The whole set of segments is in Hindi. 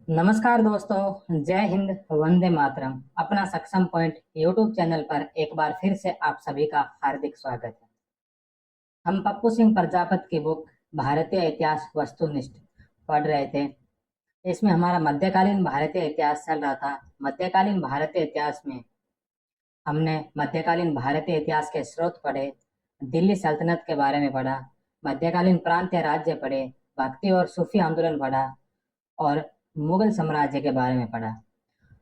नमस्कार दोस्तों, जय हिंद, वंदे मातरम। अपना सक्षम पॉइंट यूट्यूब चैनल पर एक बार फिर से आप सभी का हार्दिक स्वागत है। हम पप्पू सिंह प्रजापत की बुक भारतीय इतिहास वस्तुनिष्ठ पढ़ रहे थे। इसमें हमारा मध्यकालीन भारतीय इतिहास चल रहा था। मध्यकालीन भारतीय इतिहास में हमने मध्यकालीन भारतीय इतिहास के स्रोत पढ़े, दिल्ली सल्तनत के बारे में पढ़ा, मध्यकालीन प्रांतीय राज्य पढ़े, भक्ति और सूफी आंदोलन पढ़ा और मुगल साम्राज्य के बारे में पढ़ा।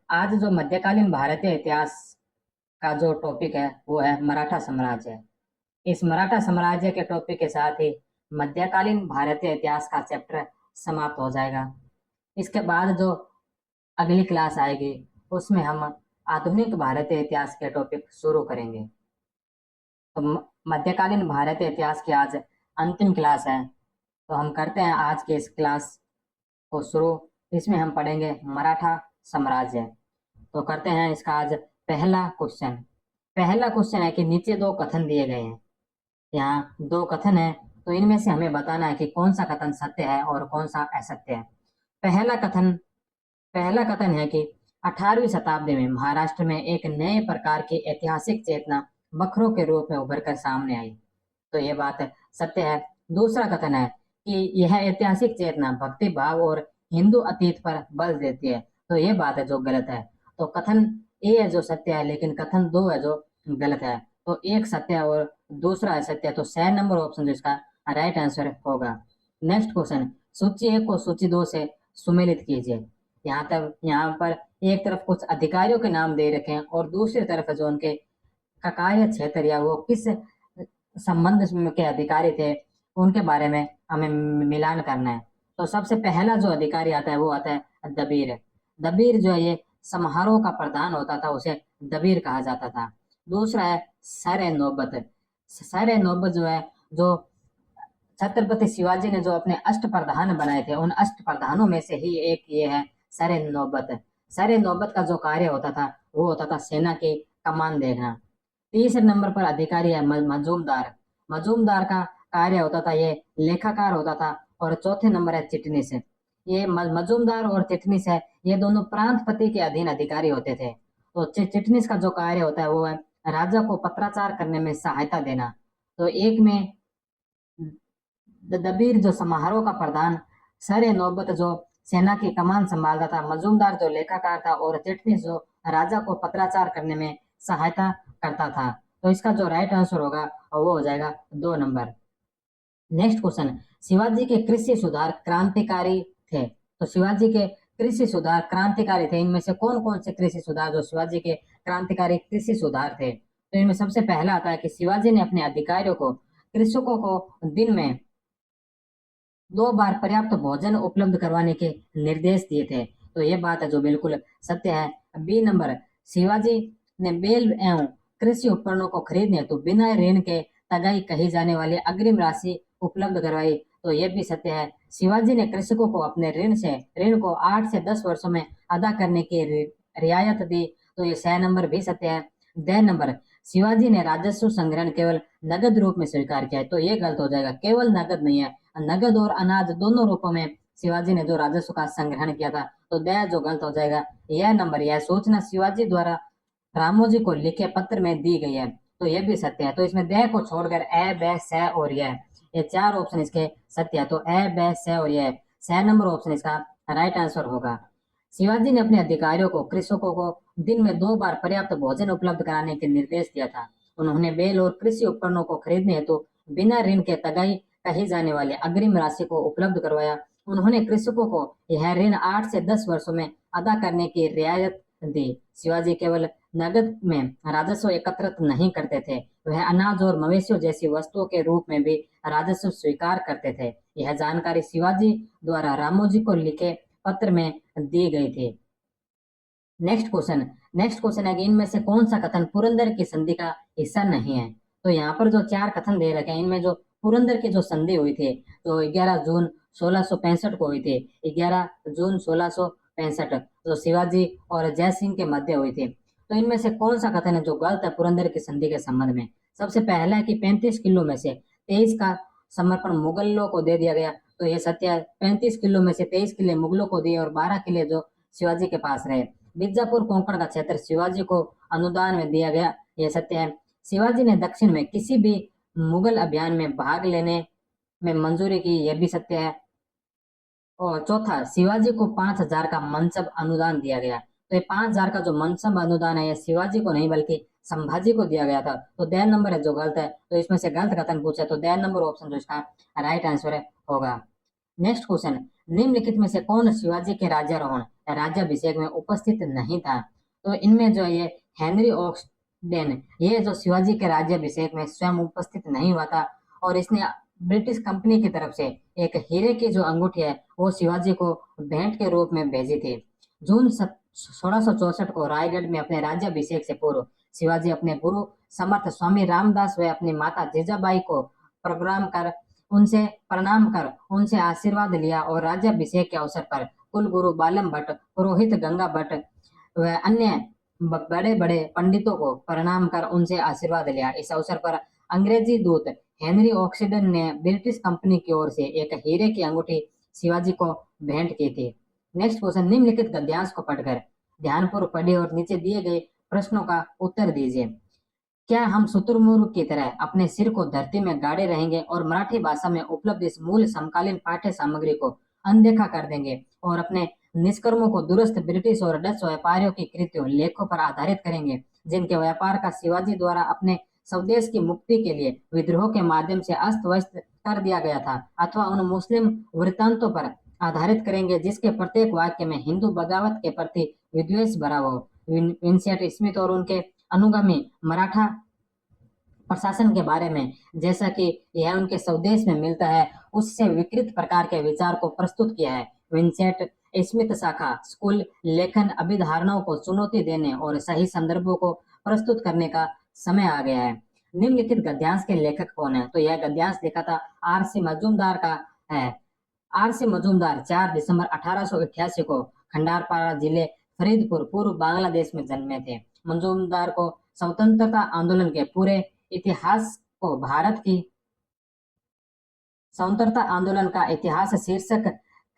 आज जो मध्यकालीन भारतीय इतिहास का जो टॉपिक है वो है मराठा साम्राज्य। इस मराठा साम्राज्य के टॉपिक के साथ ही मध्यकालीन भारतीय इतिहास का चैप्टर समाप्त हो जाएगा। इसके बाद जो अगली क्लास आएगी उसमें हम आधुनिक भारतीय इतिहास के टॉपिक शुरू करेंगे। तो मध्यकालीन भारतीय इतिहास की आज अंतिम क्लास है, तो हम करते हैं आज के इस क्लास को शुरू। इसमें हम पढ़ेंगे मराठा साम्राज्य। तो करते हैं इसका आज पहला क्वेश्चन। पहला क्वेश्चन है कि नीचे दो कथन दिए गए हैं। यहाँ दो कथन है, तो इनमें से हमें बताना है कि कौन सा कथन सत्य है और कौन सा असत्य है। पहला कथन है कि 18वीं शताब्दी में महाराष्ट्र में एक नए प्रकार की ऐतिहासिक चेतना बखरों के रूप में उभर कर सामने आई। तो ये बात सत्य है। दूसरा कथन है कि यह ऐतिहासिक चेतना भक्ति भाव और हिंदू अतीत पर बल देती है। तो ये बात है जो गलत है। तो कथन ए है जो सत्य है, लेकिन कथन दो है जो गलत है। तो एक सत्य है और दूसरा असत्य है। तो 6 नंबर ऑप्शन जो इसका राइट आंसर होगा। नेक्स्ट क्वेश्चन, सूची 1 को सूची 2 से सुमेलित कीजिए। यहाँ पर एक तरफ कुछ अधिकारियों के नाम दे रखे हैं और दूसरी तरफ जो उनके का कार्य क्षेत्र या वो किस संबंध के अधिकारी थे उनके बारे में हमें मिलान करना है। तो सबसे पहला जो अधिकारी आता है वो आता है दबीर। दबीर जो है ये समारोह का प्रधान होता था, उसे दबीर कहा जाता था। दूसरा है सर ए नौबत। सर ए नौबत जो है जो छत्रपति शिवाजी ने जो अपने अष्ट प्रधान बनाए थे उन अष्ट प्रधानों में से ही एक ये है सर ए नौबत। सर ए नौबत का जो कार्य होता था वो होता था सेना की कमान देखना। तीसरे नंबर पर अधिकारी है मजूमदार। मजूमदार का कार्य होता था ये लेखाकार होता था। और चौथे नंबर है चिटनीस। ये मजूमदार और चिटनीस है, ये दोनों प्रांतपति के अधीन अधिकारी होते थे। तो चिटनीस का जो कार्य होता है वो है राजा को पत्राचार करने में सहायता देना। तो एक में दबीर जो समारोह का प्रधान, सर ए नौबत जो सेना की कमान संभालता था, मजूमदार जो लेखाकार था और चिटनीस जो राजा को पत्राचार करने में सहायता करता था। तो इसका जो राइट आंसर होगा वो हो जाएगा 2 नंबर। नेक्स्ट क्वेश्चन, शिवाजी के कृषि सुधार क्रांतिकारी थे। तो शिवाजी के कृषि सुधार क्रांतिकारी थे। इनमें से कौन कौन से कृषि सुधार जो शिवाजी के क्रांतिकारी कृषि सुधार थे? तो इनमें सबसे पहला आता है कि शिवाजी ने अपने अधिकारियों को कृषकों को दिन में 2 बार पर्याप्त भोजन उपलब्ध करवाने के निर्देश दिए थे। तो ये बात है जो बिल्कुल सत्य है। बी नंबर, शिवाजी ने बेल एवं कृषि उपकरणों को खरीदने हेतु बिना ऋण के तगाई कही जाने वाली अग्रिम राशि उपलब्ध करवाई। तो यह भी सत्य है। शिवाजी ने कृषकों को अपने ऋण को 8 से 10 वर्षों में अदा करने की रियायत दी। तो ये 6 नंबर भी सत्य है। 10 नंबर, शिवाजी ने राजस्व संग्रहण केवल नगद रूप में स्वीकार किया है। तो ये गलत हो जाएगा, केवल नगद नहीं है, नगद और अनाज दोनों रूपों में शिवाजी ने जो राजस्व का संग्रहण किया था। तो दया जो गलत हो जाएगा। यह नंबर, यह सूचना शिवाजी द्वारा रामोजी को लिखे पत्र में दी गई है। तो यह भी सत्य है। तो इसमें दया को छोड़कर ए ब स और यह ये 4 ऑप्शन इसके सत्य है। तो ए ब स और यह 6 नंबर ऑप्शन इसका राइट आंसर होगा। शिवाजी ने अपने अधिकारियों को कृषकों को दिन में 2 बार पर्याप्त भोजन उपलब्ध कराने के निर्देश दिया था। उन्होंने बेल और कृषि उपकरणों को खरीदने हेतु बिना ऋण के तगाई कही जाने वाली अग्रिम राशि को उपलब्ध करवाया। उन्होंने कृषकों को यह ऋण 8 से 10 वर्षों में अदा करने की रियायत दी। शिवाजी केवल नगद में राजस्व एकत्रित नहीं करते थे, वह अनाज और मवेशियों जैसी वस्तुओं के रूप में भी राजस्व स्वीकार करते थे। यह जानकारी शिवाजी द्वारा रामोजी को लिखे पत्र में दी गई थी। नेक्स्ट क्वेश्चन है कि इनमें से कौन सा कथन पुरंदर की संधि का हिस्सा नहीं है? तो यहाँ पर जो 4 कथन दे रखे हैं इनमें जो पुरंदर की जो संधि हुई थी तो 11 जून 1665 को हुई थी। 11 जून 1665 जो शिवाजी और जय सिंह के मध्य हुई थी। तो इनमें से कौन सा कथन है जो गलत है पुरंदर की संधि के संबंध में? सबसे पहला है कि 35 किलो में से 23 का समर्पण मुगलों को दे दिया गया। तो ये सत्य है। 35 किलो में से 23 किले मुगलों को दिए और 12 किले जो शिवाजी के पास रहे। बीजापुर कोंकण का क्षेत्र शिवाजी को अनुदान में दिया गया, यह सत्य है। शिवाजी ने दक्षिण में किसी भी मुगल अभियान में भाग लेने में मंजूरी की, यह भी सत्य है। और चौथा, शिवाजी को 5,000 का मनसब अनुदान दिया गया। तो ये 5,000 का जो मनसब अनुदान है, यह शिवाजी को नहीं बल्कि संभाजी को दिया गया था। तो द नंबर है जो गलत है, तो इसमें से गलत कथन पूछा, तो द नंबर ऑप्शन जो इसका राइट आंसर है होगा। नेक्स्ट क्वेश्चन, निम्नलिखित में से कौन शिवाजी के राज्यारोहण राज्याभिषेक में उपस्थित नहीं था? तो इनमें जो ये हेनरी ऑक्सडेन, ये जो शिवाजी के राज्याभिषेक में स्वयं उपस्थित नहीं हुआ था, और इसने ब्रिटिश कंपनी की तरफ से एक हीरे की जो अंगूठी है वो शिवाजी को भेंट के रूप में भेजी थी। जून 1664 को रायगढ़ में अपने राज्याभिषेक से पूर्व शिवाजी अपने गुरु समर्थ स्वामी रामदास व अपनी माता जीजाबाई को उनसे प्रणाम कर उनसे आशीर्वाद लिया और राज्याभिषेक के अवसर पर कुलगुरु बालम भट्ट, पुरोहित गंगा भट्ट व अन्य बड़े बड़े पंडितों को प्रणाम कर उनसे आशीर्वाद लिया। इस अवसर पर अंग्रेजी दूत हेनरी ऑक्सीडन ने ब्रिटिश कंपनी की ओर से एक हीरे की अंगूठी शिवाजी को भेंट की थी। नेक्स्ट क्वेश्चन, निम्नलिखित गद्यांश को पढ़कर ध्यानपूर्वक पढ़िए और नीचे दिए गए प्रश्नों का उत्तर दीजिए। क्या हम शुतुरमुर्ग की तरह अपने सिर को धरती में गाड़े रहेंगे और मराठी भाषा में उपलब्ध इस मूल समकालीन पाठ्य सामग्री को अनदेखा कर देंगे और अपने निष्कर्मों को दूरस्थ ब्रिटिश और डच व्यापारियों की कृतियों लेखों पर आधारित करेंगे, जिनके व्यापार का शिवाजी द्वारा अपने स्वदेश की मुक्ति के लिए विद्रोह के माध्यम से अस्त व्यस्त कर दिया गया था, अथवा उन मुस्लिम वृत्तांतों पर आधारित करेंगे जिसके प्रत्येक वाक्य में हिंदू बगावत के प्रति विद्वेष भरा हो। विंसेंट स्मिथ और उनके अनुगामी मराठा प्रशासन के बारे में, जैसा कि यह उनके स्वदेश में मिलता है, उससे विकृत प्रकार के विचार को प्रस्तुत किया है। विंसेंट स्मिथ शाखा स्कूल लेखन अभिधारणाओं को चुनौती देने और सही संदर्भों को प्रस्तुत करने का समय आ गया है। निम्नलिखित गद्यांश के लेखक कौन है? तो यह गद्यांश लिखा था आर.सी. मजूमदार का है। आर.सी. मजूमदार 4 दिसंबर 1888 को खंडारपाड़ा जिले फरीदपुर पूर्व बांग्लादेश में जन्मे थे। मजूमदार को स्वतंत्रता आंदोलन के पूरे इतिहास को भारत की स्वतंत्रता आंदोलन का इतिहास शीर्षक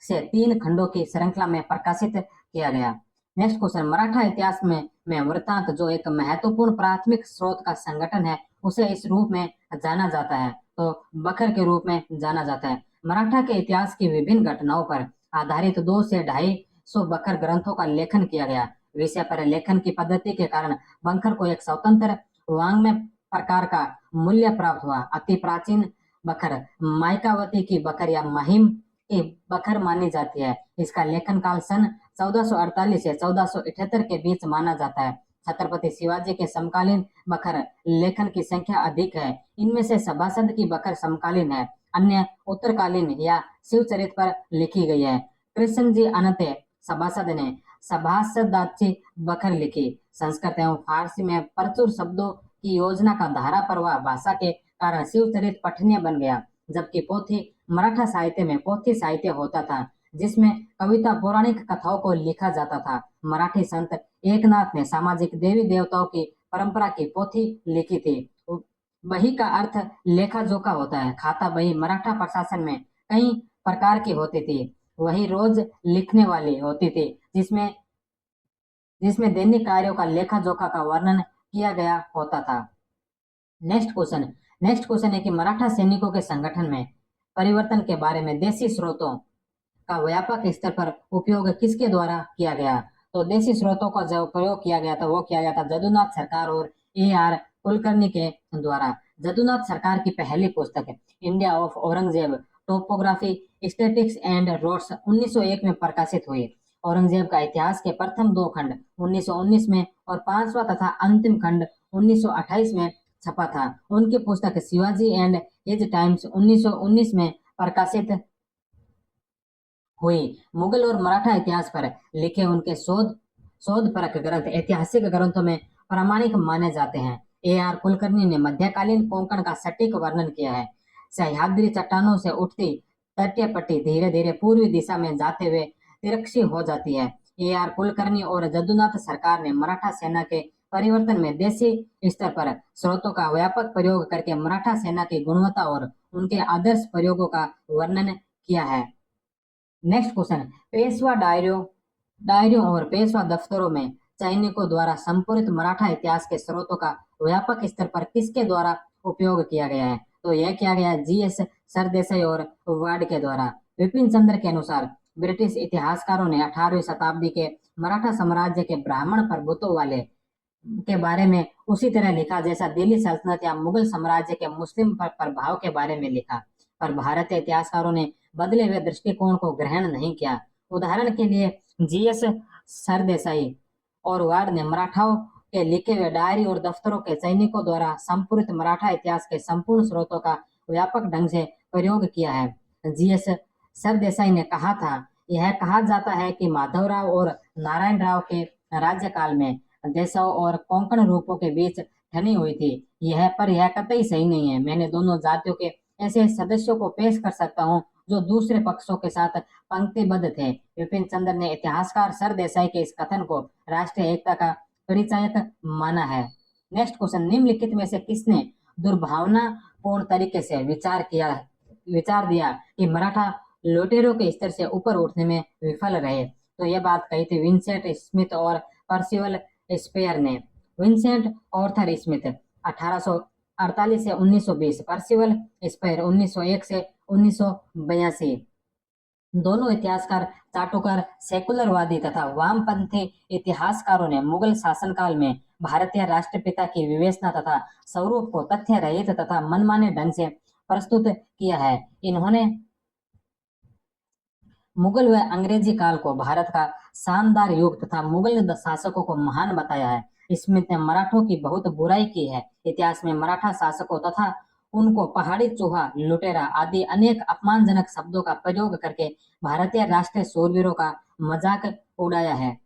से 3 खंडों की श्रृंखला में प्रकाशित किया गया। नेक्स्ट क्वेश्चन, मराठा इतिहास में वृत्तांत जो एक महत्वपूर्ण प्राथमिक स्रोत का संगठन है, उसे इस रूप में जाना जाता है, तो बखर के रूप में जाना जाता है। मराठा के इतिहास की विभिन्न घटनाओं पर आधारित 2 से 250 बखर ग्रंथों का लेखन किया गया। विषय पर लेखन की पद्धति के कारण बखर को एक स्वतंत्र वाङ्मय प्रकार का मूल्य प्राप्त हुआ। अति प्राचीन बखर मायकावती की बखर या महिम की बखर मानी जाती है। इसका लेखन काल सन 1448 से 1478 के बीच माना जाता है। छत्रपति शिवाजी के समकालीन बखर लेखन की संख्या अधिक है। इनमें से सभासद की बखर समकालीन है, अन्य उत्तरकालीन या शिवचरित पर लिखी गई है। कृष्ण जी अनंते सभासद ने सभासदाची बखर लिखी। संस्कृत एवं फारसी में प्रचुर शब्दों की योजना का धारा प्रवाह भाषा के कारण शिवचरित पठनीय बन गया, जबकि पोथी मराठा साहित्य में पोथी साहित्य होता था, जिसमें कविता पौराणिक कथाओं को लिखा जाता था। मराठी संत एकनाथ ने सामाजिक देवी देवताओं की परंपरा की पोथी लिखी थी। बही का अर्थ लेखा जोखा होता है। खाता बही मराठा प्रशासन में कई प्रकार की होती थी। वही रोज लिखने वाली होती थी, जिसमें दैनिक कार्यों का लेखा जोखा का वर्णन किया गया होता था। नेक्स्ट क्वेश्चन है कि मराठा सैनिकों के संगठन में परिवर्तन के बारे में देशी स्रोतों का व्यापक स्तर पर उपयोग किसके द्वारा किया गया? तो देशी स्रोतों का जो प्रयोग किया गया था वो किया गया था जदुनाथ सरकार और A.R. कुलकर्णी के द्वारा। जदुनाथ सरकार की पहली पुस्तक India of Aurangzeb topography statistics and roads 1901 में प्रकाशित हुई। औरंगजेब का इतिहास के प्रथम 2 खंड 1919 में और 5वां तथा अंतिम खंड 1928 में छपा था। उनकी पुस्तक शिवाजी एंड हिज टाइम्स 1919 में प्रकाशित हुई। मुगल और मराठा इतिहास पर लिखे उनके शोधपरक ग्रंथ ऐतिहासिक ग्रंथों में प्रामाणिक माने जाते हैं। A.R. कुलकर्णी ने मध्यकालीन कोंकण का सटीक वर्णन किया है। सह्याद्री चट्टानों से उठती तटीय पट्टी धीरे धीरे पूर्वी दिशा में जाते हुए तिरछी हो जाती है। A.R. कुलकर्णी और जदुनाथ सरकार ने मराठा सेना के परिवर्तन में देशी स्तर पर स्रोतों का व्यापक प्रयोग करके मराठा सेना की गुणवत्ता और उनके आदर्श प्रयोगों का वर्णन किया है। नेक्स्ट क्वेश्चन, पेशवा डायरियों और पेशवा दफ्तरों में सैनिकों द्वारा संपूरित मराठा इतिहास के स्रोतों का व्यापक स्तर पर किसके द्वारा उपयोग किया गया है? तो यह किया गया है जीएस सरदेसाई और वार्ड के द्वारा। विपिन चंद्र के अनुसार ब्रिटिश इतिहासकारों ने 18वीं शताब्दी के मराठा साम्राज्य के ब्राह्मण प्रभुत्व वाले के बारे में उसी तरह लिखा जैसा दिल्ली सल्तनत या मुगल साम्राज्य के मुस्लिम पर प्रभाव के बारे में लिखा, पर भारतीय इतिहासकारों ने बदले हुए दृष्टिकोण को ग्रहण नहीं किया। उदाहरण के लिए जीएस सरदेसाई और वार्ड ने मराठाओं के लिखे हुए डायरी और दफ्तरों के सैनिकों द्वारा संपूरित मराठा इतिहास के संपूर्ण स्रोतों का व्यापक ढंग से प्रयोग किया है। जीएस सरदेसाई ने कहा था, यह कहा जाता है कि माधवराव और नारायण राव के राज्यकाल में देशों और कोंकण रूपों के बीच ठनी हुई थी। यह कतई सही नहीं है। मैंने दोनों जातियों के ऐसे सदस्यों को पेश कर सकता हूँ जो दूसरे पक्षों के साथ पंक्तिबद्ध थे। विपिन चंद्र ने इतिहासकार सरदेसाई के इस कथन को राष्ट्रीय एकता का परिचायक माना है। नेक्स्ट क्वेश्चन, निम्नलिखित में से किसने दुर्भावनापूर्ण तरीके से विचार दिया कि मराठा लुटेरों के स्तर से ऊपर उठने में विफल रहे? तो यह बात कही थी विंसेंट स्मिथ और पर्सिवल स्पेयर ने। विंसेंट ऑर्थर स्मिथ 1848 से 1920, पर्सिवल स्पेयर 1901 से 1982। दोनों इतिहासकार चाटुकार सेकुलरवादी तथा वामपंथी इतिहासकारों ने मुगल शासनकाल में भारतीय राष्ट्रपिता की विवेचना तथा स्वरूप को तथ्य रहित तथा मनमाने ढंग से प्रस्तुत किया है। इन्होंने मुगल व अंग्रेजी काल को भारत का शानदार युग तथा मुगल शासकों को महान बताया है। स्मिथ ने मराठों की बहुत बुराई की है। इतिहास में मराठा शासकों तथा उनको पहाड़ी चूहा, लुटेरा आदि अनेक अपमानजनक शब्दों का प्रयोग करके भारतीय राष्ट्रीय शूरवीरों का मजाक उड़ाया है।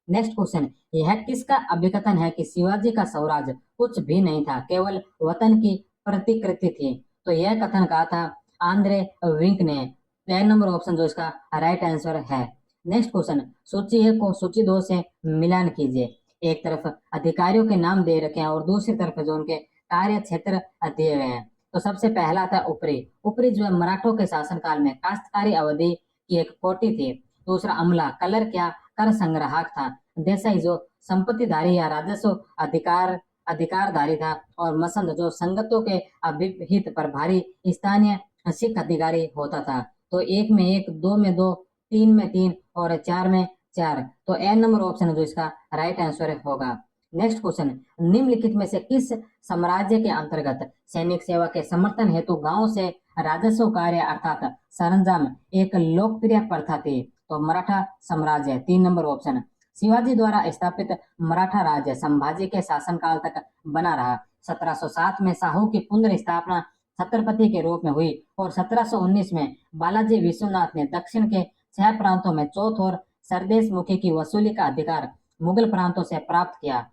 नेक्स्ट क्वेश्चन, यह किसका अभिकथन है कि शिवाजी का स्वराज कुछ भी नहीं था, केवल वतन की प्रतिकृति थी? तो यह कथन कहा था आंद्रे विंक ने। 3 नंबर ऑप्शन जो इसका राइट आंसर है। नेक्स्ट क्वेश्चन, सूची 1 को सूची 2 से मिलान कीजिए। एक तरफ अधिकारियों के नाम दे रखे हैं और दूसरी तरफ जो उनके कार्य क्षेत्र दिए हुए हैं। तो सबसे पहला था ऊपरी जो है मराठों के शासनकाल में काश्तकारी अवधि की एक कोटि थी। दूसरा अमला, कलर क्या कर संग्राहक था। देसाई जो संपत्तिधारी या राजस्व अधिकारधारी था। और मसंद जो संगतों के अभिहित पर भारी स्थानीय सिख अधिकारी होता था। तो 1 में 1, 2 में 2, 3 में 3 और 4 में 4। तो ए नंबर ऑप्शन जो इसका राइट आंसर होगा। नेक्स्ट क्वेश्चन, निम्नलिखित में से किस साम्राज्य के अंतर्गत सैनिक सेवा के समर्थन हेतु गांव से राजस्व कार्य अर्थात सरंजाम एक लोकप्रिय प्रथा थी? तो मराठा साम्राज्य, 3 नंबर ऑप्शन। शिवाजी द्वारा स्थापित मराठा राज्य संभाजी के शासनकाल तक बना रहा। 1707 में शाहू की पुनर्स्थापना छत्रपति के रूप में हुई और 1719 में बालाजी विश्वनाथ ने दक्षिण के 6 प्रांतों में चौथ और सरदेश मुखी की वसूली का अधिकार मुगल प्रांतों से प्राप्त किया।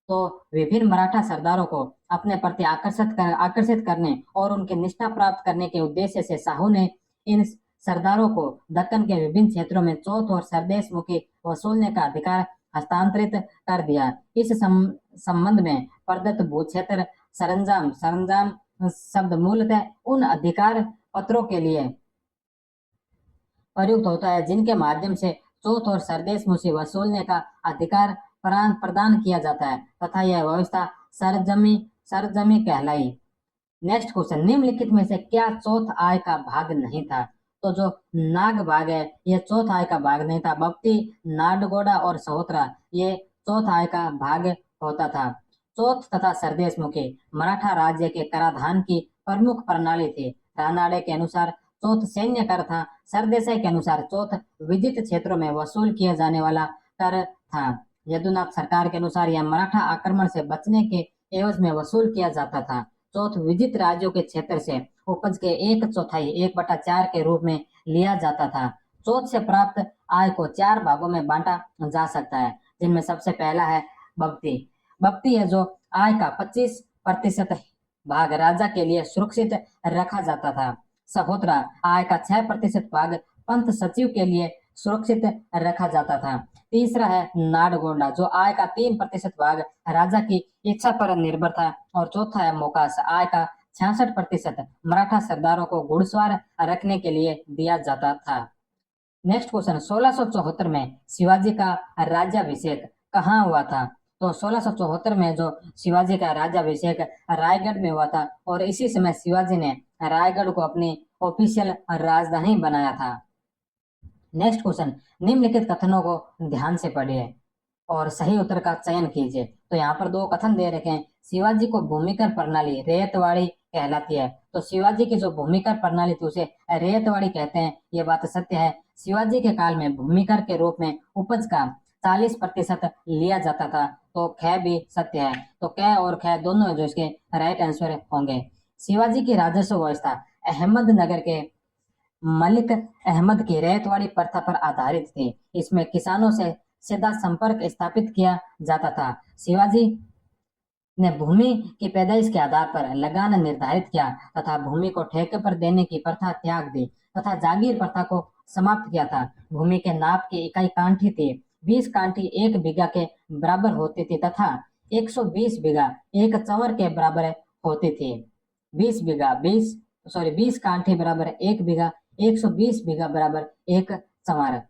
तो विभिन्न मराठा सरदारों को अपने प्रति आकर्षित करने और उनकी निष्ठा प्राप्त करने के उद्देश्य से शाहू ने इन सरदारों को दक्कन के विभिन्न क्षेत्रों में चौथ और सरदेश मुखी वसूलने का अधिकार हस्तांतरित कर दिया। इस संबंध में प्रदत्त भूक्षेत्र सरंजाम शब्द मूलतः उन अधिकार पत्रों के लिए प्रयुक्त होता है जिनके माध्यम से चौथ और सरदेश मुखी वसूलने का अधिकार प्रदान किया जाता है तथा यह व्यवस्था सरजमी कहलाई। नेक्स्ट क्वेश्चन, निम्नलिखित में से क्या चौथ आय का भाग नहीं था? तो जो नाग भाग है यह चौथ आय का भाग नहीं था। बप्ती, नाडगोड़ा और सहोत्रा ये चौथ आय का भाग होता था। चौथ तथा सरदेश मुखी मराठा राज्य के कराधान की प्रमुख प्रणाली थी। रानाडे के अनुसार चौथ सैन्य कर था। सरदेसाई के अनुसार चौथ विदित क्षेत्रों में वसूल किया जाने वाला कर था। यदुनाथ सरकार के अनुसार यह मराठा आक्रमण से बचने के एवज में वसूल किया जाता था। चौथ विदित राज्यों के क्षेत्र से उपज के 1/4 1/4 के रूप में लिया जाता था। चौथ से प्राप्त आय को 4 भागों में बांटा जा सकता है, जिनमें सबसे पहला है बप्ती। बप्ती है जो आय का 25% भाग राजा के लिए सुरक्षित रखा जाता था। सहोत्रा आय का 6% भाग पंत सचिव के लिए सुरक्षित रखा जाता था। तीसरा है नाडगोंडा जो आय का 3% भाग राजा की इच्छा पर निर्भर था। और चौथा है मोकास, आय का 66% मराठा सरदारों को घुड़सवार रखने के लिए दिया जाता था। नेक्स्ट क्वेश्चन, 1674 में शिवाजी का राज्याभिषेक कहाँ हुआ था? तो 1674 में जो शिवाजी का राज्याभिषेक रायगढ़ में हुआ था और इसी समय शिवाजी ने रायगढ़ को अपनी ऑफिशियल राजधानी बनाया था। नेक्स्ट क्वेश्चन, निम्नलिखित कथनों को ध्यान से पढ़िए और सही उत्तर का चयन कीजिए। तो यहाँ पर दो कथन दे रखे हैं। शिवाजी को भूमिकर प्रणाली रेतवाड़ी कहलाती है। तो शिवाजी की जो भूमिकर प्रणाली थी उसे रेतवाड़ी कहते हैं, ये बात सत्य है। शिवाजी के काल में भूमिकर के रूप में उपज का 40% लिया जाता था। तो ख भी सत्य है। तो क और ख दोनों जो इसके राइट आंसर होंगे। शिवाजी की राजस्व व्यवस्था अहमदनगर के मलिक अहमद की रेतवाड़ी प्रथा पर आधारित थी। इसमें किसानों से सीधा संपर्क स्थापित किया जाता था। शिवाजी ने भूमि की पैदाइश के आधार पर लगान निर्धारित किया तथा भूमि को ठेके पर देने की प्रथा त्याग दी तथा जागीर प्रथा को समाप्त किया था। भूमि के नाप की इकाई कांठी थी। 20 कांठी 1 बीघा के बराबर होती थी तथा 120 बीघा 1 चंवर के बराबर होती थी। 20 कांठी बराबर 1 बीघा, 120 बीघा बराबर 1 चंवर।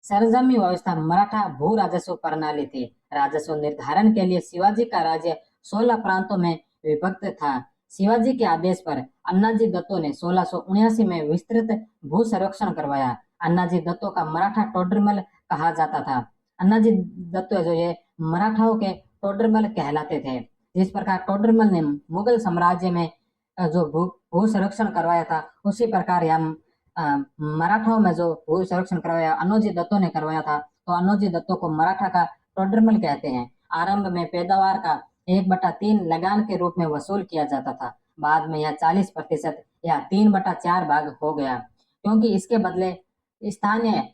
सरजमी व्यवस्था मराठा भू राजस्व प्रणाली थी। राजस्व निर्धारण के लिए शिवाजी का राज्य 16 प्रांतों में विभक्त था। शिवाजी के आदेश पर अन्नाजी दत्तो ने 1679 में विस्तृत भू सर्वेक्षण करवाया। अन्नाजी दत्तो का मराठा टोडरमल कहा जाता था। अन्नाजी दत्तो जो ये मराठाओं के टोडरमल कहलाते थे। जिस प्रकार टोडरमल ने मुगल साम्राज्य में जो भू सर्वेक्षण करवाया था, उसी प्रकार हम मराठाओं में जो भू सर्वेक्षण करवाया अन्नोजी दत्तो ने करवाया था। तो अन्नोजी दत्तो को मराठा का टोडरमल कहते हैं। आरंभ में पैदावार का 1/3 लगान के रूप में वसूल किया जाता था। बाद में यह 40% या 3/4 भाग हो गया, क्योंकि इसके बदले स्थानीय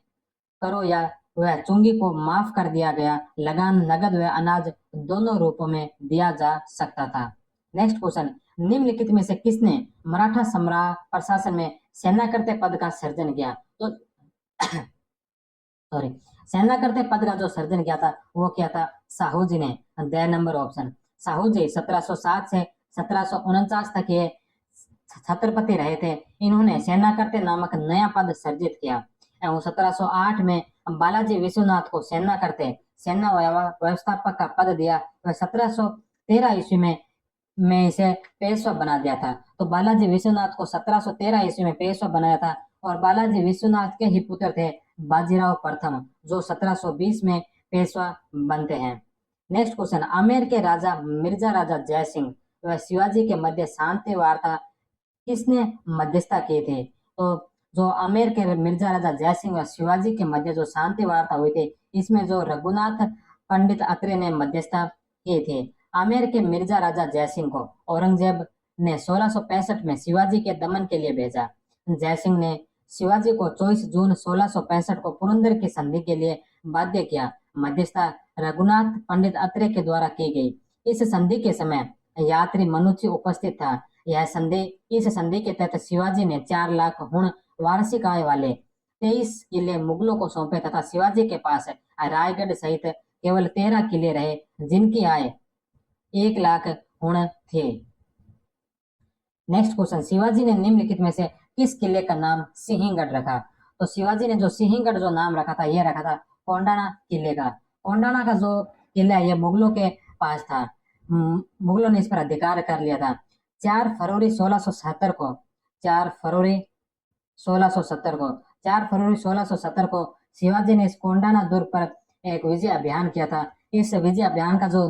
करो या वह चुंगी को माफ कर दिया गया। लगान नगद व अनाज दोनों रूपों में दिया जा सकता था। नेक्स्ट क्वेश्चन, निम्नलिखित में से किसने मराठा सम्राट प्रशासन में सेनाकर्ते पद का सर्जन किया? तो सॉरी, सेनाकर्ते पद का जो सर्जन किया था वो क्या था? साहू जी ने। द नंबर ऑप्शन। साहू जी 1707 से 1749 तक ये छत्रपति रहे थे। इन्होंने सेनाकर्ते नामक नया पद सर्जित किया एवं 1708 में बालाजी विश्वनाथ को सेना व्यवस्थापक का पद दिया। वह 1713 ईस्वी में इसे पेशवा बना दिया था। तो बालाजी विश्वनाथ को 1713 ईस्वी में पेशवा बनाया था और बालाजी विश्वनाथ के ही पुत्र थे बाजीराव प्रथम, जो 1720 में पेशवा बनते हैं। नेक्स्ट क्वेश्चन, आमेर के राजा मिर्जा राजा जयसिंह व शिवाजी के मध्य शांति वार्ता किसने मध्यस्थता की थी? तो जो आमेर के मिर्जा राजा जयसिंह व शिवाजी के मध्य जो शांति वार्ता हुई थी, इसमें जो रघुनाथ पंडित अत्रे ने मध्यस्थता की थी। आमेर के मिर्जा राजा जयसिंह को औरंगजेब ने 1665 में शिवाजी के दमन के लिए भेजा। जयसिंह ने शिवाजी को 24 जून 1665 को पुरंदर की संधि के लिए बाध्य किया। मध्यस्थता रघुनाथ पंडित अत्रे के द्वारा की गई। इस संधि के समय यात्री मनुष्य उपस्थित था। इस संधि के तहत शिवाजी ने 4 लाख हुण वार्षिक आय वाले 23 किले मुगलों को सौंपे तथा शिवाजी के पास रायगढ़ सहित केवल 13 किले रहे, जिनकी आय 1 लाख हुण थे। नेक्स्ट क्वेश्चन, शिवाजी ने निम्नलिखित में से किस किले का नाम सिंहगढ़ रखा? तो शिवाजी ने जो सिंहगढ़ जो नाम रखा था, यह रखा था कोंडाना किले का। कोंडाना का जो किला है, यह मुगलों के पास था। मुगलों ने इस पर अधिकार कर लिया था। 4 फरवरी 1670 को 4 फरवरी 1670 को शिवाजी ने इस कोंडाना दुर्ग पर एक विजय अभियान किया था। इस विजय अभियान का जो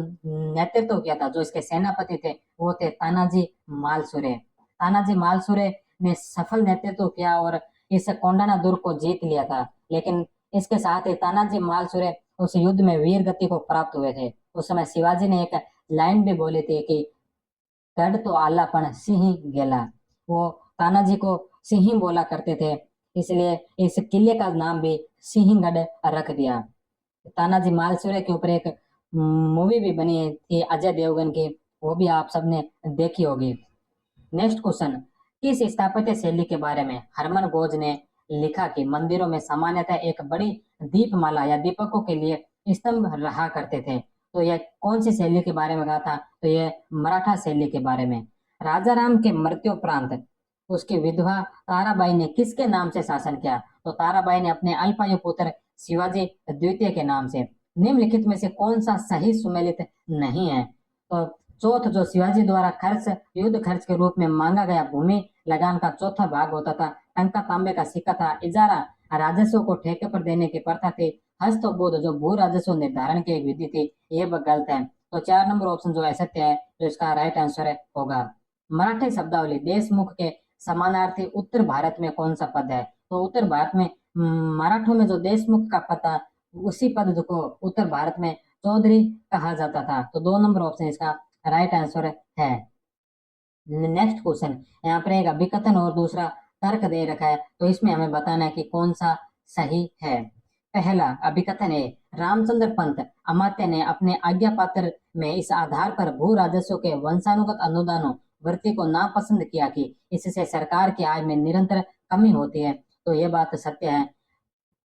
नेतृत्व किया था, जो इसके सेनापति थे, वो थे तानाजी मालसुरे। तानाजी मालसुरे ने सफल नेतृत्व किया और इस कोंडाना दुर्ग को जीत लिया था। लेकिन इसके साथ ही तानाजी मालसुरे उस युद्ध में वीर गति को प्राप्त हुए थे। उस समय शिवाजी ने एक लाइन भी बोली थी कि गढ़ तो आलापन सिंह गेला। वो तानाजी को सिंह बोला करते थे, इसलिए इस किले का नाम भी सिंहगढ़ रख दिया। तानाजी मालसुरे के ऊपर एक मूवी भी बनी थी अजय देवगन की, वो भी आप सबने देखी होगी। नेक्स्ट क्वेश्चन, किस स्थापत्य शैली के बारे में हरमन गोज ने लिखा कि मंदिरों में सामान्यतः एक बड़ी दीपमाला या दीपकों के लिए स्तंभ रहा करते थे? तो यह कौन सी शैली के बारे में कहा था? तो यह मराठा शैली के बारे में। राजा राम के मृत्युपरांत उसकी विधवा ताराबाई ने किसके नाम से शासन किया? तो ताराबाई ने अपने अल्पायु पुत्र शिवाजी द्वितीय के नाम से। निम्नलिखित में से कौन सा सही सुमेलित नहीं है? तो चौथ जो शिवाजी द्वारा खर्च युद्ध खर्च के रूप में मांगा गया भूमि लगान का चौथा भाग होता था। टंका तांबे का सिक्का था। इजारा राजस्व को ठेके पर देने की प्रथा थी। हस्तबोध जो भू राजस्व निर्धारण की एक विधि थी, ये गलत है। तो 4 नंबर ऑप्शन जो है सत्य है, जो इसका राइट आंसर है होगा। मराठी शब्दावली देशमुख के समानार्थी उत्तर भारत में कौन सा पद है? तो उत्तर भारत में मराठों में जो देशमुख का पद था, उसी पद को उत्तर भारत में चौधरी कहा जाता था। तो 2 नंबर ऑप्शन इसका राइट आंसर है। नेक्स्ट क्वेश्चन, यहाँ पर एक अभिकथन और दूसरा तर्क दे रखा है, तो इसमें हमें बताना है कि कौन सा सही है। पहला अभिकथन है, रामचंद्र पंत अमात्य ने अपने आज्ञा पत्र में इस आधार पर भू राजस्व के वंशानुगत अनुदानों वृत्ति को नापसंद किया कि इससे सरकार की आय में निरंतर कमी होती है। तो ये बात सत्य है।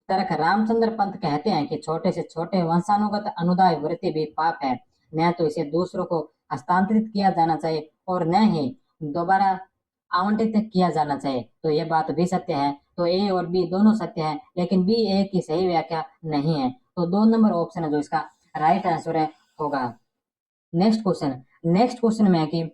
तर्क, रामचंद्र पंत कहते हैं कि छोटे से छोटे वंशानुगत अनुदाय वृत्ति भी पाप है, न तो इसे दूसरों को हस्तांतरित किया जाना चाहिए और न ही दोबारा आवंटित किया जाना चाहिए। तो ये बात भी सत्य है। तो ए और बी दोनों सत्य है, लेकिन बी ए की सही व्याख्या नहीं है। तो 2 नंबर ऑप्शन है जो इसका राइट आंसर है होगा। नेक्स्ट क्वेश्चन में है कि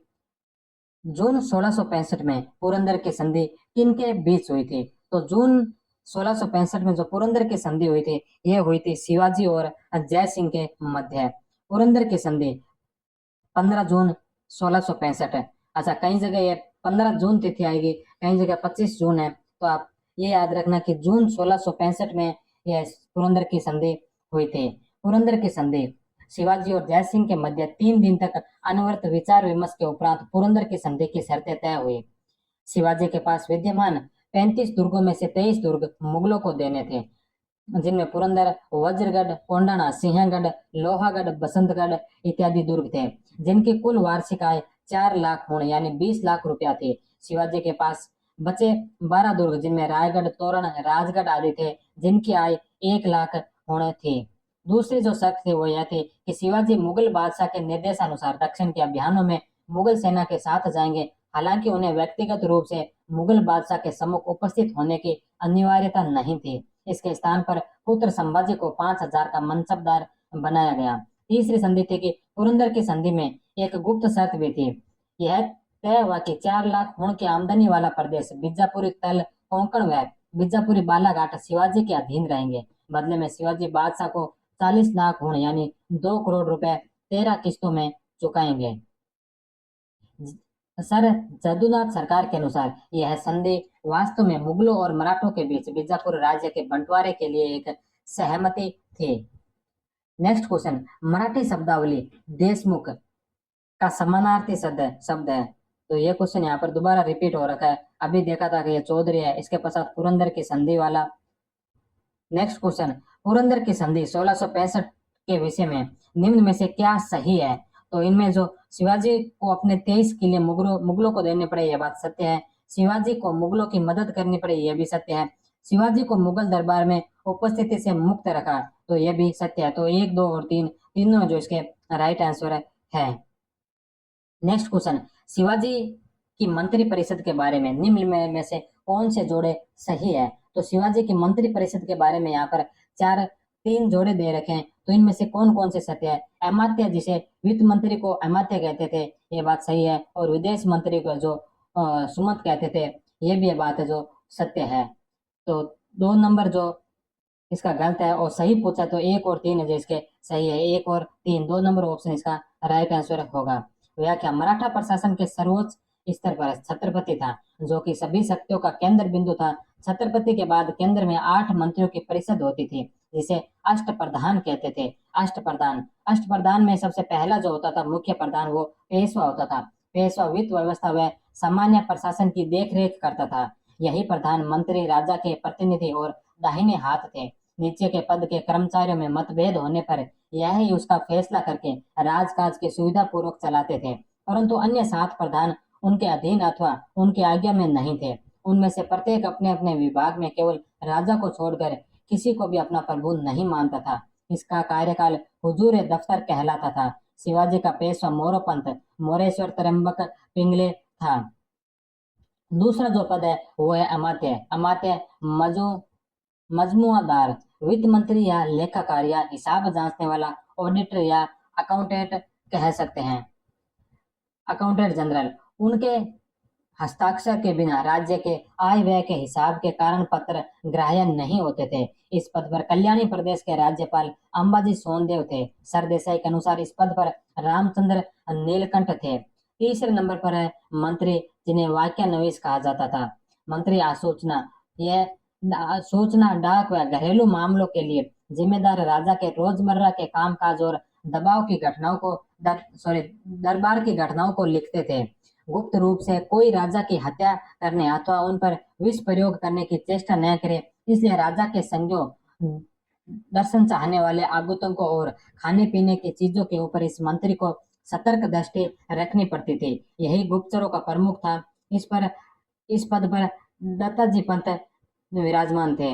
जून 1665 में पुरंदर की संधि किनके बीच हुई थी? तो जून 1665 में जो पुरंदर की संधि हुई थी, ये हुई थी शिवाजी और जय सिंह के मध्य। पुरंदर की संधि 15 जून 1665 है। अच्छा, कई जगह ये 15 जून तिथि आएगी, कई जगह 25 जून है। तो आप ये याद रखना कि जून 1665 में यह पुरंदर की संधि हुई थी। पुरंदर की संधि शिवाजी और जय सिंह के मध्य 3 दिन तक अनवरत विचार विमर्श के उपरांत पुरंदर की संधि की शर्तें तय हुई। शिवाजी के पास विद्यमान 35 दुर्गों में से 23 दुर्ग मुगलों को देने थे, जिनमें पुरंदर, वज्रगढ़, कोंडाना, सिंहगढ़, लोहागढ़, बसंतगढ़ इत्यादि दुर्ग थे, जिनकी कुल वार्षिक आय 4 लाख होने यानी 20 लाख रुपया थी। शिवाजी के पास बचे 12 दुर्ग, जिनमें रायगढ़, तोरण, राजगढ़ आदि थे, जिनकी आय 1 लाख होने थी। दूसरी जो शर्त थी वो यह थी कि शिवाजी मुगल बादशाह के निर्देशानुसार दक्षिण के अभियानों में मुगल सेना के साथ जाएंगे। हालांकि उन्हें व्यक्तिगत रूप से मुगल बादशाह के सम्मुख उपस्थित होने की अनिवार्यता नहीं थी। इसके स्थान पर पुत्र संभाजी को 5,000 का मनसबदार बनाया गया। तीसरी संधि थी कि पुरंदर की संधि में एक गुप्त शर्त भी थी। यह तय हुआ कि 4 लाख हुण की आमदनी वाला प्रदेश बीजापुरी तल, कोंकण व बीजापुरी बालाघाट शिवाजी के अधीन रहेंगे। बदले में शिवाजी बादशाह को 40 लाख हुण यानी 2 करोड़ रुपए 13 किस्तों में चुकाएंगे। सर जदुनाथ सरकार के अनुसार यह संधि वास्तव में मुगलों और मराठों के बीच बीजापुर राज्य के बंटवारे के लिए एक सहमति थी। नेक्स्ट क्वेश्चन, मराठी शब्दावली देशमुख का समानार्थी शब्द है। तो ये क्वेश्चन यहाँ पर दोबारा रिपीट हो रखा है। अभी देखा था कि ये चौधरी है, इसके पश्चात पुरंदर की संधि वाला। नेक्स्ट क्वेश्चन, पुरंदर की संधि 1665 के विषय में निम्न में से क्या सही है? तो इनमें जो शिवाजी को अपने 23 किले मुगलों को देने पड़े, यह बात सत्य है। शिवाजी को मुगलों की मदद करनी पड़ी, यह भी सत्य है। शिवाजी को मुगल दरबार में उपस्थिति से मुक्त रखा, तो यह भी सत्य है। तो 1, 2 और 3 तीनों जो इसके राइट आंसर है। नेक्स्ट क्वेश्चन, शिवाजी की मंत्री परिषद के बारे में निम्न में से कौन से जोड़े सही है? तो शिवाजी की मंत्री परिषद के बारे में यहाँ पर 3 जोड़े दे रखे हैं, तो इनमें से कौन कौन से सत्य है? अमात्य, जिसे वित्त मंत्री को अमात्य कहते थे, ये बात सही है। और विदेश मंत्री को जो सुमत कहते थे, ये भी बात है जो सत्य है। तो 2 नंबर जो इसका गलत है, और सही पूछा तो 1 और 3 है जो इसके सही है। 1 और 3 2 नंबर ऑप्शन इसका राइट आंसर होगा। व्याख्या, मराठा प्रशासन के सर्वोच्च स्तर पर छत्रपति था, जो कि सभी शक्तियों का केंद्र बिंदु था। छत्रपति के बाद केंद्र में 8 मंत्रियों की परिषद होती थी, जिसे अष्टप्रधान कहते थे। अष्टप्रधान में सबसे पहला जो होता था मुख्य प्रधान, वो पेशवा होता था। पेशवा वित्त व्यवस्था व सामान्य प्रशासन की देखरेख करता था। यही प्रधान मंत्री राजा के प्रतिनिधि और दाहिने हाथ थे। नीचे के पद के कर्मचारियों में मतभेद होने पर यह ही उसका फैसला करके राजकाज के सुविधा पूर्वक चलाते थे, परंतु अन्य 7 प्रधान उनके अधीन अथवा उनकी आज्ञा में नहीं थे। उनमें से प्रत्येक अपने अपने विभाग में केवल राजा को छोड़कर किसी को भी अपना प्रभु नहीं मानता था। इसका कार्यकाल हुजूर दफ्तर कहलाता था। शिवाजी का पेशवा मोरोपंत, मोरेश्वर, तरंबक, पिंगले, था। दूसरा जो पद है वो है अमात्य। अमात्य मजू मजमुआदार, वित्त मंत्री या लेखाकार या हिसाब जांचने वाला, ऑडिटर या अकाउंटेंट कह सकते हैं, अकाउंटेंट जनरल। उनके हस्ताक्षर के बिना राज्य के आय व्यय के हिसाब के कारण पत्र ग्राह्य नहीं होते थे। इस पद पर कल्याणी प्रदेश के राज्यपाल अंबाजी सोनदेव थे। सरदेसाई के अनुसार इस पद पर रामचंद्र नीलकंठ थे। तीसरे नंबर पर है मंत्री, जिन्हें वाक्यानवीस कहा जाता था। मंत्री आसूचना, यह सूचना, डाक व घरेलू मामलों के लिए जिम्मेदार राजा के रोजमर्रा के कामकाज और दबाव की घटनाओं को दरबार की घटनाओं को लिखते थे। गुप्त रूप से कोई राजा की हत्या करने अथवा उन पर विष प्रयोग करने की चेष्टा न करे, इसलिए राजा के संजों, दर्शन चाहने वाले आगंतुकों और खाने पीने की चीजों के ऊपर इस मंत्री को सतर्क दृष्टि रखनी पड़ती थी। यही गुप्तचरों का प्रमुख था। इस पद पर दत्ताजी पंत विराजमान थे।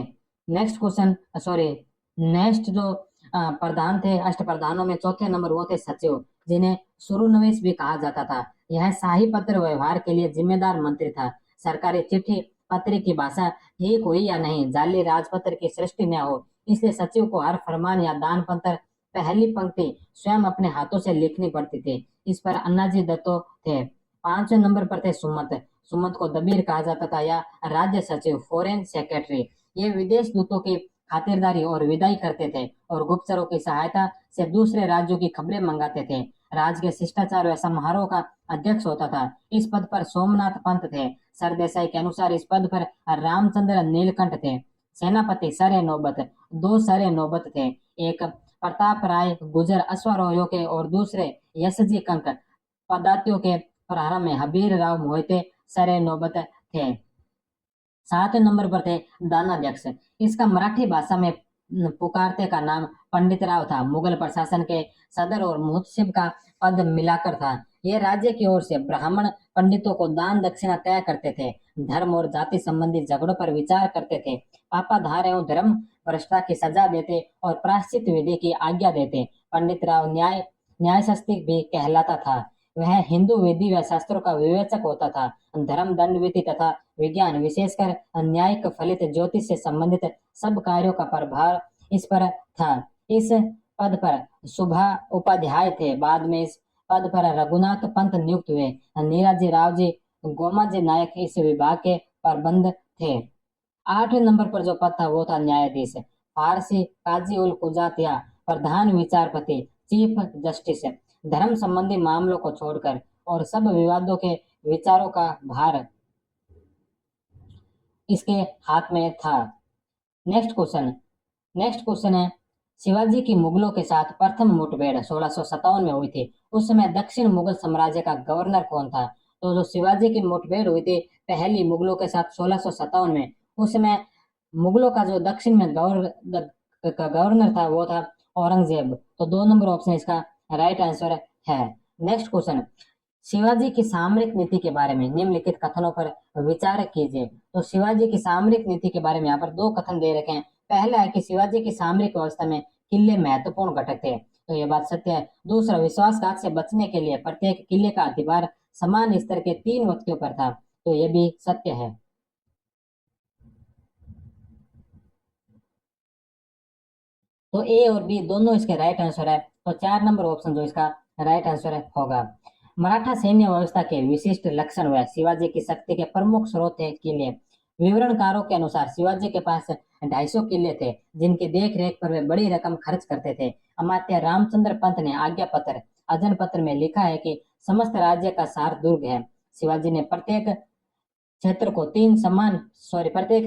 नेक्स्ट जो प्रधान थे, अष्ट प्रधानों में चौथे नंबर वो थे सचिव, जिन्हें शुरूनवीस भी कहा जाता था। यह शाही पत्र व्यवहार के लिए जिम्मेदार मंत्री था। सरकारी चिट्ठी पत्र की भाषा ठीक हुई या नहीं, जाली राजपत्र की सृष्टि न हो, इसलिए सचिव को हर फरमान या दान पत्र पहली पंक्ति स्वयं अपने हाथों से लिखनी पड़ती थी। इस पर अन्नाजी दत्तो थे। पांचवें नंबर पर थे सुमत। सुमत को दबीर कहा जाता था या राज्य सचिव, फॉरेन सेक्रेटरी। ये विदेश दूतों की खातिरदारी और विदाई करते थे और गुप्तचरों की सहायता से दूसरे राज्यों की खबरें मंगाते थे। राज्य के शिष्टाचार व समारोह का अध्यक्ष होता था। इस पद पर सोमनाथ पंत थे। सरदेसाई के अनुसार इस पद पर रामचंद्र नीलकंठ थे। सेनापति सरे नौबत, दो सरे नौबत थे। एक प्रताप राय गुजर अश्वारोहियों के और दूसरे यशजी कंक पदातियों के प्रारंभ में हबीर राव मोहिते सरे नौबत थे। 7वें नंबर पर थे दानाध्यक्ष। इसका मराठी भाषा में पुकारते का नाम पंडित राव था। मुगल प्रशासन के सदर और मुहतसिब का पद मिलाकर था। ये राज्य की ओर से ब्राह्मण पंडितों को दान दक्षिणा तय करते थे, धर्म और जाति संबंधी झगड़ों पर विचार करते थे, पापाधार एवं धर्म भ्रष्टा की सजा देते और प्रायश्चित विधि की आज्ञा देते। पंडित राव न्यायशास्त्री भी कहलाता था। वह हिंदू विधि व शास्त्रों का विवेचक होता था। धर्म, दंड विधि तथा विज्ञान, विशेषकर न्यायिक फलित ज्योतिष से संबंधित सब कार्यों का प्रभार इस पर था। इस पद पर सुभा उपाध्याय थे। बाद में इस पद पर रघुनाथ पंत नियुक्त हुए। नीराजी रावजी गोमाजी नायक इस विभाग के प्रबंध थे। 8वें नंबर पर जो पद था वो था न्यायाधीश। फारसी काजी उल कुजात या प्रधान विचारपति, चीफ जस्टिस। धर्म संबंधी मामलों को छोड़कर और सब विवादों के विचारों का भार इसके हाथ में था। नेक्स्ट क्वेश्चन है, शिवाजी की मुगलों के साथ प्रथम मुठभेड़ 1657 में हुई थी। उस समय दक्षिण मुगल साम्राज्य का गवर्नर कौन था? तो जो शिवाजी की मुठभेड़ हुई थी पहली मुगलों के साथ 1657 में, उस समय मुगलों का जो दक्षिण में गवर्नर था वो था औरंगजेब। तो 2 नंबर ऑप्शन इसका राइट आंसर है। नेक्स्ट क्वेश्चन, शिवाजी की सामरिक नीति के बारे में निम्नलिखित कथनों पर विचार कीजिए। तो शिवाजी की सामरिक नीति के बारे में यहाँ पर 2 कथन दे रखे हैं। पहला है कि शिवाजी की सामरिक व्यवस्था में किले महत्वपूर्ण घटक थे, तो यह बात सत्य है। दूसरा, विश्वासघात से बचने के लिए प्रत्येक किले का अधिभार समान स्तर के 3 व्यक्तियों पर था, तो यह भी सत्य है। तो ए और बी दोनों इसके राइट आंसर है। तो 4 नंबर ऑप्शन जो इसका राइट आंसर होगा। मराठा सैन्य व्यवस्था के विशिष्ट लक्षण व शिवाजी की शक्ति के प्रमुख स्रोत है किले। विवरणकारों के अनुसार शिवाजी के पास 250 किले थे, जिनकी देख रेख पर वे बड़ी रकम खर्च करते थे। अमात्य रामचंद्र पंत ने आज्ञा पत्र अजन पत्र में लिखा है कि समस्त राज्य का सार दुर्ग है। शिवाजी ने प्रत्येक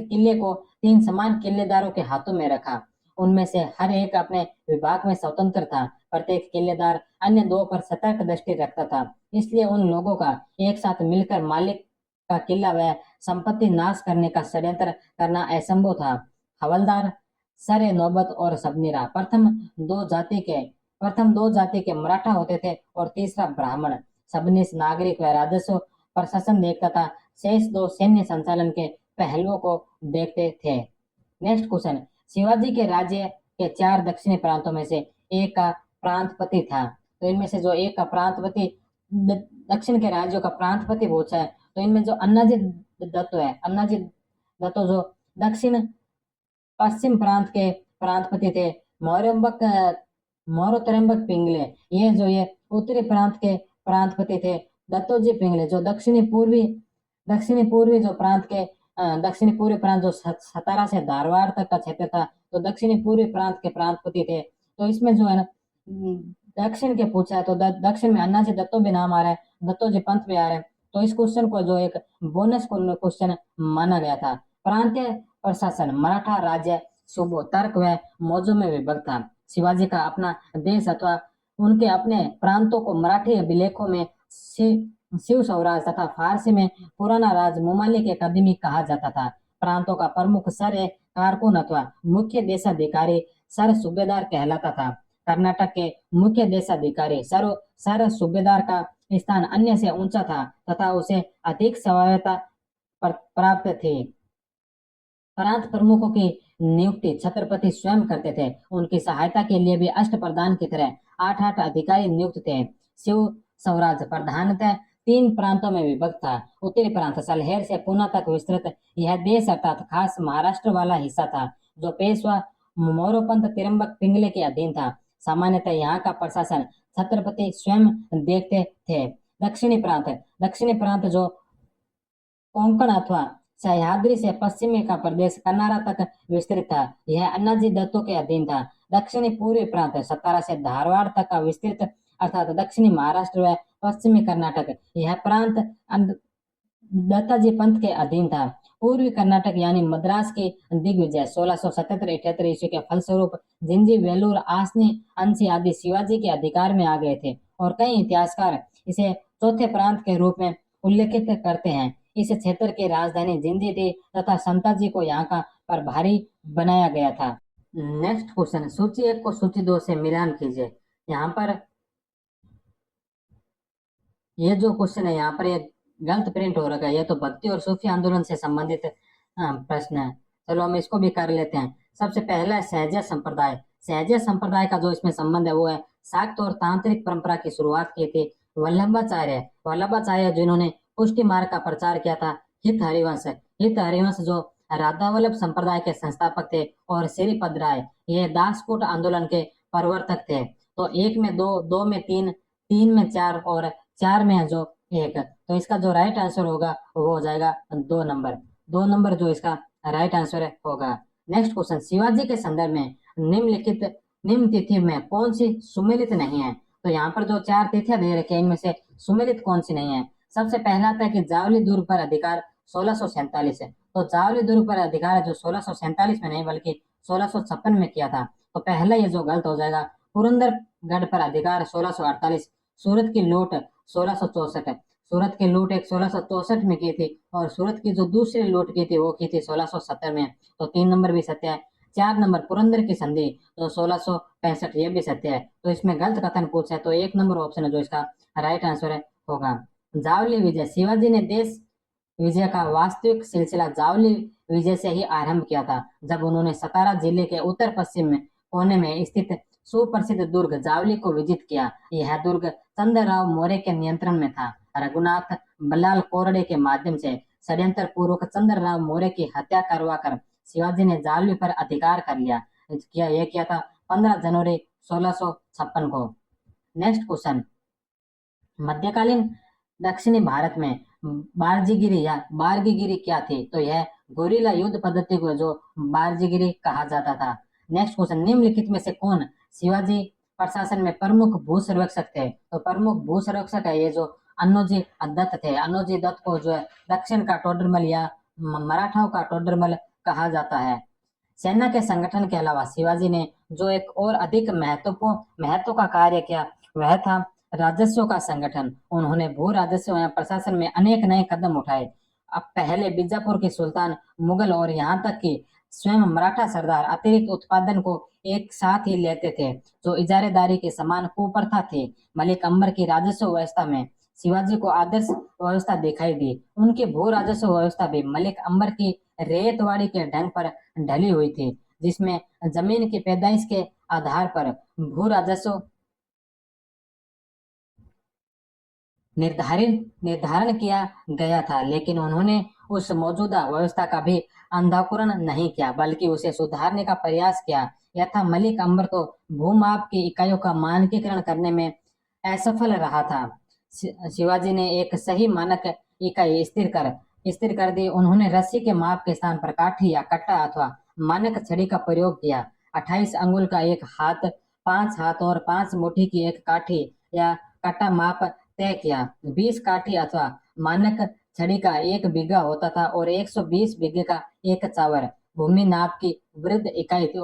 किले को 3 समान किलेदारों के हाथों में रखा। उनमें से हर एक अपने विभाग में स्वतंत्र था। प्रत्येक किलेदार अन्य 2 पर सतर्क दृष्टि रखता था, इसलिए उन लोगों का एक साथ मिलकर मालिक का किला व संपत्ति नाश करने का षड्यंत्र करना असंभव था। हवलदार, सरे नौबत और सबनीरा प्रथम दो जाति के मराठा होते थे और तीसरा ब्राह्मण। सबनीस नागरिक व राजस्व प्रशासन देखता था, शेष 2 सैन्य संचालन के पहलुओं को देखते थे। नेक्स्ट क्वेश्चन, शिवाजी के राज्य के 4 दक्षिणी प्रांतों में से एक का प्रांतपति था। तो इनमें से जो एक का प्रांतपति दक्षिण के राज्यों का प्रांतपति पूछा है, तो इनमें जो अन्नाजी दत्तो है, अन्नाजी दत्तो जो दक्षिण पश्चिम प्रांत के प्रांतपति थे। मोरम्बक मोरोतरम्बक पिंगले, ये उत्तरी प्रांत के प्रांतपति थे। दत्तोजी पिंगले जो दक्षिणी पूर्वी जो प्रांत के दक्षिणी पूर्वी प्रांत जो सतारा से धारवाड़ तक का क्षेत्र था, तो दक्षिणी पूर्वी प्रांत के प्रांतपति थे। तो इसमें जो है ना दक्षिण के पूछा है, तो दक्षिण में अन्नाजी दत्तो भी नाम आ रहा है, दत्तोजी पंत भी आ रहे हैं। तो इस क्वेश्चन को जो एक बोनस क्वेश्चन माना गया था। प्रांतीय प्रशासन मराठा राज्य सूबों, तर्क व मौजों में विभक्त था। शिवाजी का अपना देश अथवा उनके अपने प्रांतों को मराठी अभिलेखों में शिव स्वराज तथा फारसी में पुराना राज ममालिक कदीमी कहा जाता था। प्रांतों का प्रमुख सर कारकुन अथवा मुख्य देशाधिकारी सर सूबेदार कहलाता था। कर्नाटक के मुख्य देशाधिकारी सर सूबेदार का स्थान अन्य से ऊंचा था तथा उसे अधिक स्वायत्तता प्राप्त थी। प्रांत प्रमुखों की नियुक्ति छत्रपति स्वयं करते थे। उनकी सहायता के लिए भी अष्टप्रधान की तरह 8 अधिकारी नियुक्त थे। शिव स्वराज प्रधानतः 3 प्रांतों में विभक्त था। उत्तरी प्रांत सलहेर से पुणे तक विस्तृत यह देश अर्थात खास महाराष्ट्र वाला हिस्सा था, जो पेशवा मोरोपंत तिरंबक पिंगले के अधीन था। सामान्यतः यहाँ का प्रशासन छत्रपति स्वयं देखते थे। दक्षिणी प्रांत जो कोंकण अथवा सह्याद्री से पश्चिमी का प्रदेश कनारा तक विस्तृत था, यह अन्नाजी दत्तो के अधीन था। दक्षिणी पूर्वी प्रांत सतारा से धारवाड़ तक का विस्तृत अर्थात दक्षिणी महाराष्ट्र व पश्चिमी कर्नाटक, यह प्रांत दत्ताजी पंत के अधीन था। पूर्वी कर्नाटक यानी मद्रास की दिग्विजय 1677-78 ईस्वी के फलस्वरूप जिंजी, वेलूर, आसनी, अंसी आदि शिवाजी के अधिकार में आ गए थे और कई इतिहासकार इसे चौथे प्रांत के रूप में उल्लेखित करते हैं। इस क्षेत्र की राजधानी जिंजी थी तथा संताजी को यहाँ का प्रभारी बनाया गया था। नेक्स्ट क्वेश्चन, सूची 1 को सूची 2 से मिलान कीजिए। यहाँ पर ये जो क्वेश्चन है यहाँ पर ये गलत प्रिंट हो रखा है। ये तो भक्ति और सूफी आंदोलन से संबंधित प्रश्न है। चलो हम इसको भी कर लेते हैं। सबसे पहला सहज संप्रदाय। सहज संप्रदाय का जो इसमें संबंध है वो है शाक्त और तांत्रिक परंपरा की शुरुआत की थी वल्लभाचार्य जिन्होंने पुष्टि मार्ग का प्रचार किया था। हित हरिवंश जो राधा वल्लभ संप्रदाय के संस्थापक थे और श्रीपद राय ये दासकूट आंदोलन के प्रवर्तक थे। तो 1 में 2, 2 में 3, 3 में 4 और 4 में है जो 1, तो इसका जो राइट आंसर होगा वो हो जाएगा 2 नंबर। 2 नंबर जो इसका राइट आंसर होगा। नेक्स्ट क्वेश्चन, शिवाजी के संदर्भ में निम्न तिथि में कौन सी सुमेलित नहीं है? तो यहाँ पर जो 4 तिथियां दे रखे हैं इनमें से सुमेलित कौन सी नहीं है? सबसे पहला था कि जावली दुर्ग पर अधिकार 1647 है। तो जावली दुर्ग पर अधिकार जो 1647 में नहीं बल्कि 1656 में किया था, तो पहला ये जो गलत हो जाएगा। पुरंदरगढ़ पर अधिकार 1648, सूरत की लूट 1664 है। सूरत की लूट एक 1664 में की थी और सूरत की जो दूसरी लूट की थी वो की थी 1670 में। तो 3 नंबर भी सत्य है। 4 नंबर पुरंदर की संधि तो 1665, ये भी सत्य है। तो इसमें गलत कथन पूछा है, तो 1 नंबर ऑप्शन है जो इसका राइट आंसर होगा। जावली विजय, शिवाजी ने देश विजय का वास्तविक सिलसिला जावली विजय से ही आरंभ किया था, जब उन्होंने सतारा जिले के उत्तर पश्चिम में कोने में स्थित सुप्रसिद्ध दुर्ग जावली को विजित किया। यह दुर्ग चंद्रराव मौर्य के नियंत्रण में था। रघुनाथ बल्लाल कोरडे के माध्यम से षड्यंत्र पूर्वक चंद्रराव मौर्य की हत्या करवाकर शिवाजी ने जावली पर अधिकार कर लिया। यह किया था 15 जनवरी 1656 को। नेक्स्ट क्वेश्चन, मध्यकालीन दक्षिणी भारत में बारजीगिरी या बारगीगिरी क्या थी? तो यह गोरिल्ला युद्ध पद्धति को जो बारजीगिरी कहा जाता था। नेक्स्ट क्वेश्चन, निम्नलिखित में से कौन शिवाजी प्रशासन में प्रमुख भू सर्वेक्षक थे? तो प्रमुख भू सर्वेक्षक है ये जो अन्नोजी दत्त थे। अन्नोजी दत्त को जो है दक्षिण का टोडरमल या मराठाओं का टोडरमल कहा जाता है। सेना के संगठन के अलावा शिवाजी ने जो एक और अधिक महत्व का कार्य किया वह था राजस्व का संगठन। उन्होंने भू राजस्व या प्रशासन में अनेक नए कदम उठाए। अब पहले बीजापुर के सुल्तान, मुगल और यहाँ तक कि स्वयं मराठा सरदार अतिरिक्त उत्पादन को एक साथ ही लेते थे, जो इजारेदारी के समान कुप्रथा थी। मलिक अंबर की राजस्व व्यवस्था में शिवाजी को आदर्श व्यवस्था दिखाई दी। उनकी भू राजस्व व्यवस्था भी मलिक अंबर की रेतवाड़ी के ढंग पर ढली हुई थी, जिसमें जमीन की पैदाइश के आधार पर भू राजस्व निर्धारण किया गया था, लेकिन उन्होंने उस मौजूदा व्यवस्था का भी अंधाकरण नहीं किया, बल्कि उसे सुधारने का प्रयास किया। यथा मलिक अंबर तो भूमाप की इकाइयों का मानकीकरण करने में असफल रहा था। शिवाजी ने एक सही मानक इकाई स्थिर कर दी। उन्होंने रस्सी के माप के स्थान पर काठी या कट्टा अथवा मानक छड़ी का प्रयोग किया। 28 अंगुल का एक हाथ, 5 हाथ और 5 मुट्ठी की एक काठी या कट्टा माप तय किया। 20 काठी अथवा मानक छड़ी का 1 बीघा होता था और 120 बीघे का एक चावर भूमि नाप की वृद्ध इकाई थी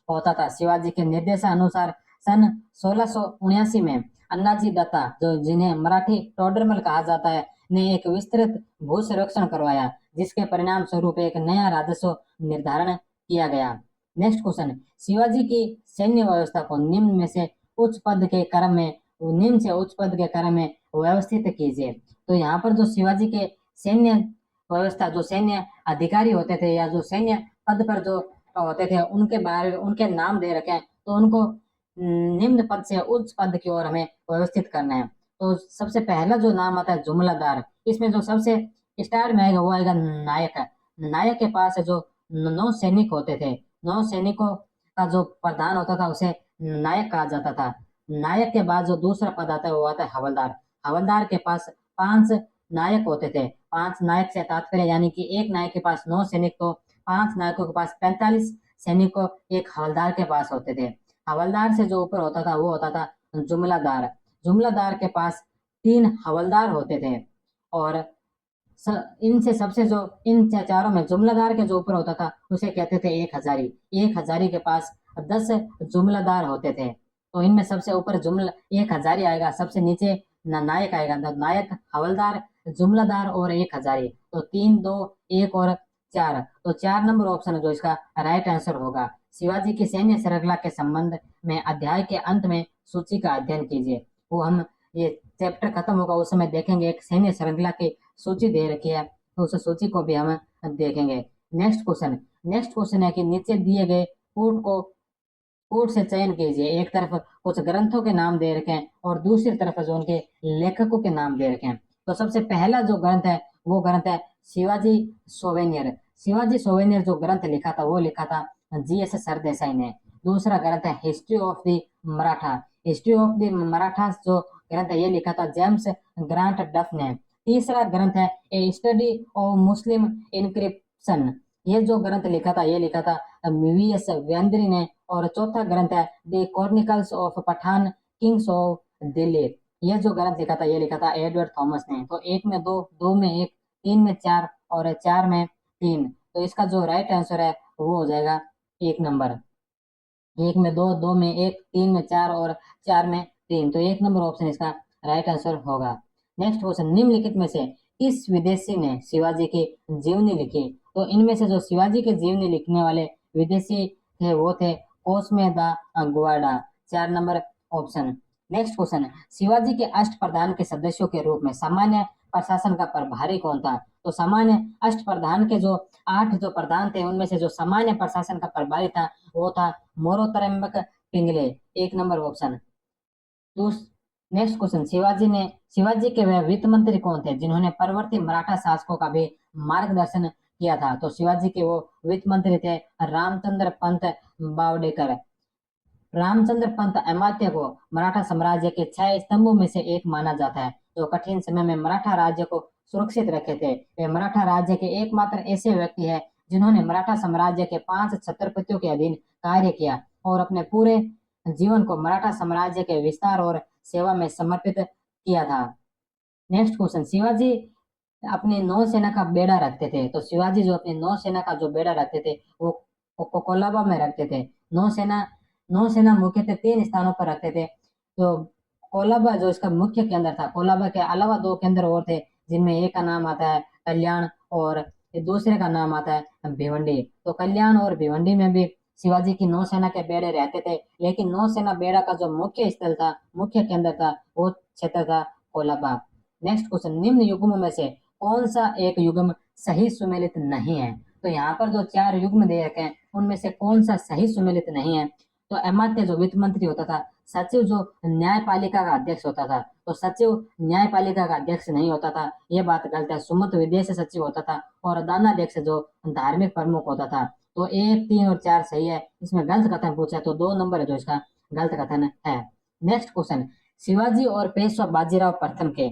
होता था। शिवाजी के निर्देशानुसार सन 1679 में अन्नाजी दत्ता, जो जिन्हें मराठी टोडरमल कहा जाता है, ने एक विस्तृत भू सर्वेक्षण करवाया, जिसके परिणाम स्वरूप एक नया राजस्व निर्धारण किया गया। नेक्स्ट क्वेश्चन, शिवाजी की सैन्य व्यवस्था को निम्न से उच्च पद के क्रम में व्यवस्थित कीजिए। तो यहाँ पर जो शिवाजी के सैन्य व्यवस्था, जो सैन्य अधिकारी होते थे या जो सैन्य पद पर जो होते थे, उनके नाम दे रखे हैं, तो उनको निम्न पद से उच्च पद की ओर हमें व्यवस्थित करना है। तो सबसे पहला जो नाम आता है जुमलादार। इसमें जो सबसे स्टार में आएगा वो आएगा नायक। नायक के पास जो 9 सैनिक होते थे, 9 सैनिकों का जो प्रधान होता था उसे नायक कहा जाता था। नायक के बाद जो दूसरा पद आता है वो आता है हवलदार। हवलदार के पास 5 नायक होते थे। 5 नायक से तात्पर्य यानी कि एक नायक के पास 9 सैनिक, तो 5 नायकों के पास 45 सैनिकों एक हवलदार के पास होते थे। हवलदार से जो ऊपर होता था वो होता था जुमलादार। जुमलादार के पास 3 हवलदार होते थे और इनसे सबसे जो इन चारों में जुमलादार के जो ऊपर होता था उसे कहते थे एक हजारी। एक हजारी के पास 10 जुमलादार होते थे। तो इनमें सबसे ऊपर एक हजारी आएगा, सबसे नीचे नायक आएगा। नायक, हवलदार, जुमलादार और एक हजारी। तो 3, 2, 1 और 4। तो 4 नंबर ऑप्शन जो इसका राइट आंसर होगा। शिवाजी की सैन्य श्रृंखला के संबंध में अध्याय के अंत में सूची का अध्ययन कीजिए। वो हम ये चैप्टर खत्म होगा उस समय देखेंगे, एक सैन्य श्रृंखला की सूची दे रखी है, तो उस सूची को भी हम देखेंगे। नेक्स्ट क्वेश्चन है कि नीचे दिए गए कोट से चयन कीजिए। एक तरफ कुछ ग्रंथों के नाम दे रखे हैं और दूसरी तरफ जो उनके लेखकों के नाम दे रखे हैं। तो सबसे पहला जो ग्रंथ है वो ग्रंथ है शिवाजी सोवेनियर। शिवाजी सोवेनियर जो ग्रंथ लिखा था वो लिखा था GS सरदेसाई ने। दूसरा ग्रंथ है history of the Maratha. History of the Maratha जो ग्रंथ है ये लिखा था जेम्स ग्रांट डफ ने। तीसरा ग्रंथ है ए स्टडी ऑफ मुस्लिम इनक्रिप्शन। ये जो ग्रंथ लिखा था ये लिखा था VS व्यंद्री ने। और चौथा ग्रंथ है the chronicles of Pathan kings of Delhi. ये जो ग्रंथ लिखा था ये लिखा था एडवर्ड थॉमस ने। तो 1 में 2, 2 में 1, 3 में 4 और 4 में 3। तो इसका जो राइट आंसर है वो हो जाएगा 1 नंबर। 1 में 2, 2 में 1, 3 में 4 और 4 में 3। तो 1 नंबर ऑप्शन इसका राइट आंसर होगा। नेक्स्ट क्वेश्चन, निम्नलिखित में से किस विदेशी ने शिवाजी की जीवनी लिखी? तो इनमें से जो शिवाजी की जीवनी लिखने वाले विदेशी थे वो थे कोस्मे दा गुआडा। 4 number option. Next question, Shivaji के अष्टप्रधान के सदस्यों के रूप में सामान्य प्रशासन का प्रभारी कौन था? तो सामान्य अष्टप्रधान के जो 8 जो प्रधान थे उनमें से जो सामान्य प्रशासन का प्रभारी था वो था Moropant Trimbak Pingle. 1 number option. Next question, Shivaji के वह वित्त मंत्री कौन थे जिन्होंने परवर्ती मराठा शासकों का भी मार्गदर्शन किया था? तो शिवाजी के वो वित्त मंत्री थे रामचंद्र पंत बावडेकर। रामचंद्र पंत अमात्य को मराठा साम्राज्य के 6 स्तंभों में से एक माना जाता है, जो कठिन समय में मराठा राज्य को सुरक्षित रखे थे। वे मराठा राज्य के एकमात्र ऐसे व्यक्ति हैं जिन्होंने मराठा साम्राज्य के 5 छत्रपतियों के अधीन कार्य किया और अपने पूरे जीवन को मराठा साम्राज्य के विस्तार और सेवा में समर्पित किया था। नेक्स्ट क्वेश्चन, शिवाजी अपनी नौसेना का बेड़ा रखते थे। तो शिवाजी जो अपनी नौसेना का जो बेड़ा रखते थे वो कोलाबा में रखते थे। नौसेना मुख्यतः 3 स्थानों पर रखते थे। तो कोलाबा जो इसका मुख्य केंद्र था, कोलाबा के अलावा 2 केंद्र और थे जिनमें एक का नाम आता है कल्याण और दूसरे का नाम आता है भिवंडी। तो कल्याण और भिवंडी में भी शिवाजी की नौसेना के बेड़े रहते थे, लेकिन नौसेना बेड़ा का जो मुख्य स्थल था, मुख्य केंद्र था, वो क्षेत्र था कोलाबा। नेक्स्ट क्वेश्चन, निम्न युग्मों में से कौन सा एक युग्म सही सुमेलित नहीं है? तो यहाँ पर जो 4 युग्म दे रखे हैं उनमें से कौन सा सही सुमेलित नहीं है? तो अमात्य जो वित्त मंत्री होता था सचिव जो न्यायपालिका का अध्यक्ष होता था, तो सचिव न्यायपालिका का अध्यक्ष नहीं होता था, ये बात गलत है। सुमत विदेश सचिव होता था और दानाध्यक्ष जो धार्मिक प्रमुख होता था। तो 1, 3 और 4 सही है। इसमें गलत कथन पूछा है तो 2 नंबर है जो इसका गलत कथन है। नेक्स्ट क्वेश्चन, शिवाजी और पेशवा बाजीराव प्रथम के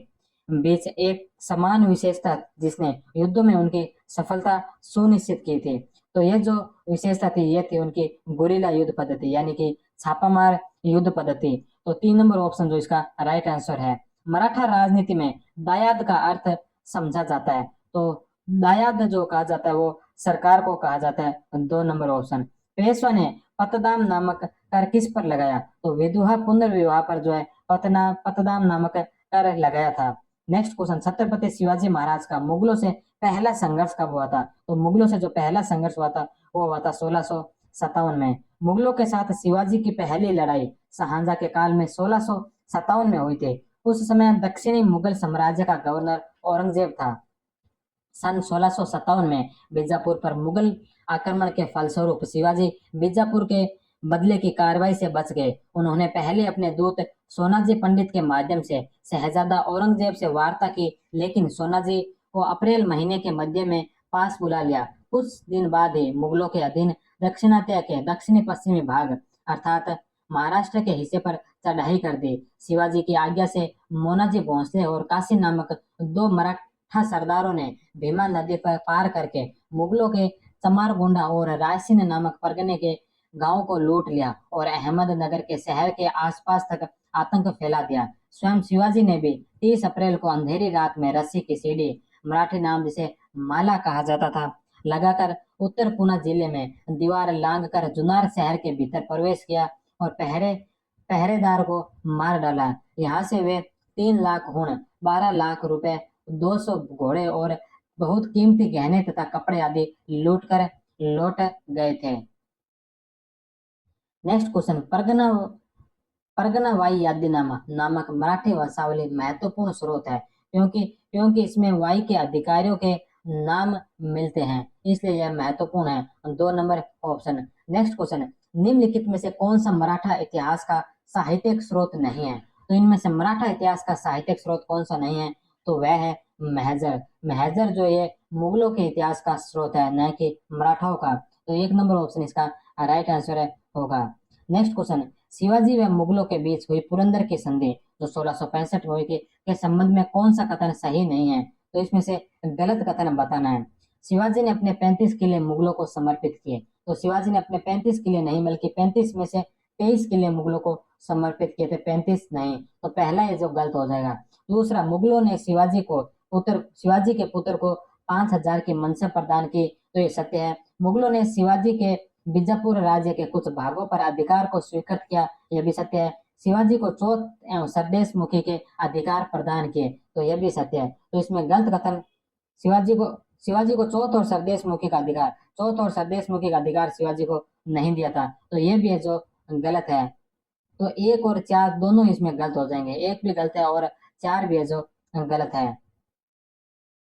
बीच एक समान विशेषता जिसने युद्धों में उनकी सफलता सुनिश्चित की थी, तो ये जो विशेषता थी ये थी उनकी गुरिल्ला युद्ध पद्धति, यानी कि छापामार युद्ध पद्धति। तो 3 नंबर ऑप्शन जो इसका राइट आंसर है। मराठा राजनीति में दायाद का अर्थ समझा जाता है, तो दायाद जो कहा जाता है वो सरकार को कहा जाता है। 2 नंबर ऑप्शन। पेशवा ने पतदाम नामक कर किस पर लगाया, तो विधवा पुनर्विवाह पर जो है पतदाम नामक कर लगाया था। नेक्स्ट क्वेश्चन, छत्रपति शिवाजी महाराज का मुगलों से पहला संघर्ष कब हुआ था, तो मुगलों से जो पहला संघर्ष हुआ था वो हुआ था 1657 में। मुगलों के साथ शिवाजी की पहली लड़ाई शाहजहां के काल में 1657 में हुई थी। उस समय दक्षिणी मुगल साम्राज्य का गवर्नर औरंगजेब था। सन 1657 में बीजापुर पर मुगल आक्रमण के फलस्वरूप शिवाजी बीजापुर के बदले की कार्रवाई से बच गए। उन्होंने पहले अपने दूत सोनाजी पंडित के माध्यम से शहजादा औरंगजेब से वार्ता की, लेकिन सोनाजी को अप्रैल महीने के मध्य में पास बुला लिया। कुछ दिन बाद ही मुगलों के अधीन दक्षिणात्य के दक्षिणी पश्चिमी भाग अर्थात महाराष्ट्र के हिस्से पर चढ़ाई कर दी। शिवाजी की आज्ञा से मोनाजी भोंसले और काशी नामक 2 मराठा सरदारों ने भीमा नदी पर पार करके मुगलों के चमारगोंडा और रायसीन नामक परगने के गांव को लूट लिया और अहमदनगर के शहर के आसपास तक आतंक फैला दिया। स्वयं शिवाजी ने भी 30 अप्रैल को अंधेरी रात में रस्सी की सीढ़ी, मराठी नाम जिसे माला कहा जाता था, लगाकर उत्तर पूना जिले में दीवार लांघकर जुनार शहर के भीतर प्रवेश किया और पहरेदार को मार डाला। यहाँ से वे 3 लाख हुण, 12 लाख रुपए, 200 घोड़े और बहुत कीमती गहने तथा कपड़े आदि लूटकर लौट गए थे। नेक्स्ट क्वेश्चन, परगना वाई यादीनामा नामक मराठी वंशावली महत्वपूर्ण स्रोत है, क्योंकि इसमें वाई के अधिकारियों के नाम मिलते हैं, इसलिए यह महत्वपूर्ण है। 2 नंबर ऑप्शन। नेक्स्ट क्वेश्चन, निम्नलिखित में से कौन सा मराठा इतिहास का साहित्यिक स्रोत नहीं है, तो इनमें से मराठा इतिहास का साहित्यिक स्रोत कौन सा नहीं है, तो वह है महजर। महजर जो ये मुगलों के इतिहास का स्रोत है, न कि मराठाओं का। तो 1 नंबर ऑप्शन इसका राइट आंसर होगा। नेक्स्ट क्वेश्चन, शिवाजी व मुगलों के बीच हुई पुरंदर की संधि जो 1665 में हुई थी के संबंध में कौन सा कथन सही नहीं है, तो इसमें से गलत कथन बताना है। शिवाजी ने अपने 35 किले मुगलों को समर्पित किए, तो शिवाजी ने अपने 35 किले नहीं बल्कि 35 में से 23 किले मुगलों को समर्पित किए थे, 35 नहीं। तो पहला ये जो गलत हो जाएगा। दूसरा, मुगलों ने शिवाजी के पुत्र को 5000 की मनसा प्रदान की, तो ये सत्य है। मुगलों ने शिवाजी के बीजापुर राज्य के कुछ भागों पर अधिकार को स्वीकृत किया, यह भी सत्य है। शिवाजी को चौथ एवं सरदेश मुखी के अधिकार प्रदान किए, तो यह भी सत्य है। तो इसमें गलत कथन, शिवाजी को चौथ और सरदेश मुखी का अधिकार शिवाजी को नहीं दिया था, तो यह भी है जो गलत है। तो 1 और 4 दोनों इसमें गलत हो जाएंगे, 1 भी गलत है और 4 भी है जो गलत है।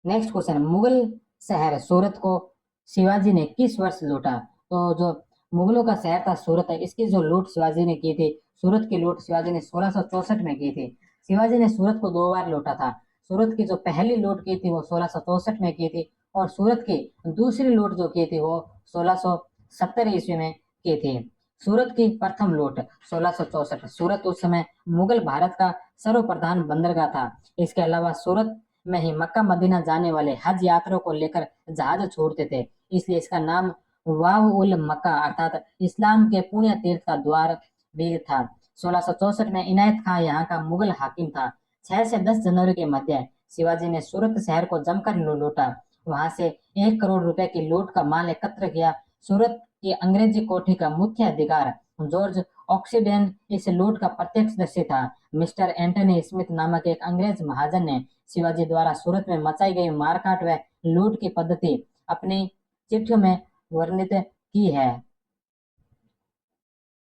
नेक्स्ट क्वेश्चन, मुगल शहर सूरत को शिवाजी ने किस वर्ष लूटा, तो जो मुगलों का शहर था सूरत है, इसकी जो लूट शिवाजी ने की थी, सूरत की लूट शिवाजी ने 1664 में की थी। शिवाजी ने सूरत को 2 बार लूटा था। सूरत की जो पहली लूट की थी वो 1664 में की थी और सूरत की दूसरी लूट जो की थी वो 1670 ईस्वी में की थी। सूरत की प्रथम लूट 1664। सूरत उस समय मुगल भारत का सर्वप्रधान बंदरगाह था। इसके अलावा सूरत में ही मक्का मदीना जाने वाले हज यात्रियों को लेकर जहाज छोड़ते थे, इसलिए इसका नाम वाव उल मक्का अर्थात इस्लाम के पुण्य तीर्थ का द्वार भी था। 1664 में इनायत खां यहाँ का मुगल हाकिम था। 6 से 10 जनवरी के मध्य शिवाजी ने सूरत शहर को जमकर लूटा। वहां से 1 करोड़ रुपए की लूट का माल एकत्र किया। सूरत की अंग्रेजी कोठी का मुख्य अधिकार जॉर्ज ऑक्सीडेन इस लूट का प्रत्यक्षदर्शी था। मिस्टर एंटनी स्मिथ नामक एक अंग्रेज महाजन ने शिवाजी द्वारा सूरत में मचाई गई मारकाट व लूट की पद्धति अपनी चिट्ठियों में वर्णित की है।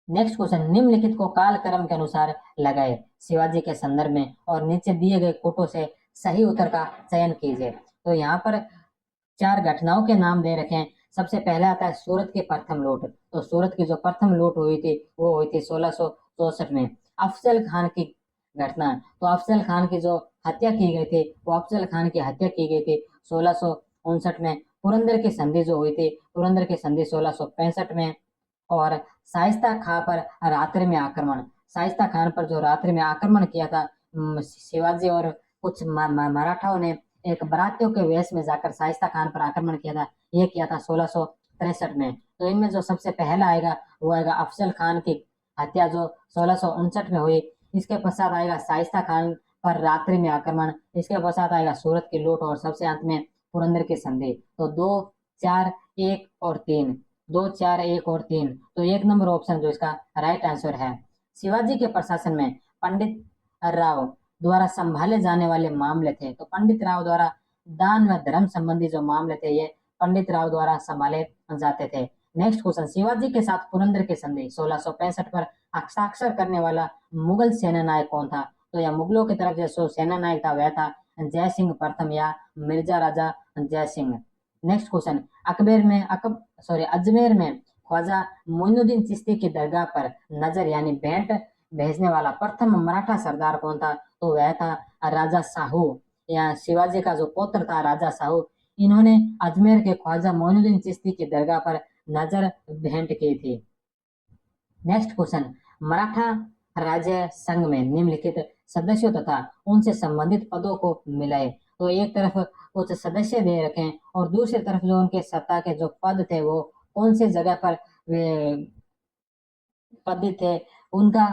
नेक्स्ट क्वेश्चन, निम्नलिखित को कालक्रम के अनुसार लगाए शिवाजी के संदर्भ में और नीचे दिए गए कोटों से सही उत्तर का चयन कीजिए। तो यहाँ पर 4 घटनाओं के नाम दे रखे हैं। सबसे पहला आता है सूरत की प्रथम लूट। तो सूरत की जो प्रथम लूट हुई थी वो हुई थी 1664 में। अफजल खान की घटना, तो अफजल खान की जो हत्या की गई थी, वो अफजल खान की हत्या की गई थी 1659 में। पुरंदर की संधि जो हुई थी, पुरंदर की संधि 1665 में। और शाइस्ता खां पर रात्रि में आक्रमण, शाइस्ता खान पर जो रात्रि में आक्रमण किया था शिवाजी और कुछ मराठाओं ने एक बरातियों के वेश में जाकर शाइस्ता खान पर आक्रमण किया था, ये किया था 1663 में। तो इनमें जो सबसे पहला आएगा वो आएगा अफजल खान की हत्या जो 1659 में हुई। इसके पश्चात आएगा शाइस्ता खान पर रात्रि में आक्रमण, इसके पश्चात आएगा सूरत की लूट और सबसे अंत में पुरंदर की संधि। तो 2, 4, 1 और 3, 2, 4, 1 और 3, तो 1 नंबर ऑप्शन जो इसका राइट आंसर है। शिवाजी के प्रशासन में पंडित राव द्वारा संभाले जाने वाले मामले थे, तो पंडित राव द्वारा दान व धर्म संबंधी जो मामले थे ये पंडित राव द्वारा संभाले जाते थे। नेक्स्ट क्वेश्चन, शिवाजी के साथ पुरंदर की संधि 1665 पर हस्ताक्षर करने वाला मुगल सेना नायक कौन था? तो यह मुगलों की तरफ से जो सेना नायक था वह था जय सिंह प्रथम या मिर्जा राजा जय सिंह। नेक्स्ट क्वेश्चन, अजमेर में ख्वाजा मोइनुद्दीन चिश्ती की दरगाह पर नजर यानी भेंट भेजने वाला प्रथम मराठा सरदार कौन था? तो वह था राजा साहू, या शिवाजी का जो पुत्र था राजा साहू, इन्होंने अजमेर के ख्वाजा मोइनुद्दीन चिश्ती की दरगाह पर नजर भेंट की थी। नेक्स्ट क्वेश्चन, मराठा राज्य संघ में निम्नलिखित सदस्यों तथा उनसे संबंधित पदों को मिलाए। तो एक तरफ कुछ सदस्य दे रखे हैं और दूसरी तरफ जो उनके सत्ता के जो पद थे वो कौन सी जगह पर वे पद थे उनका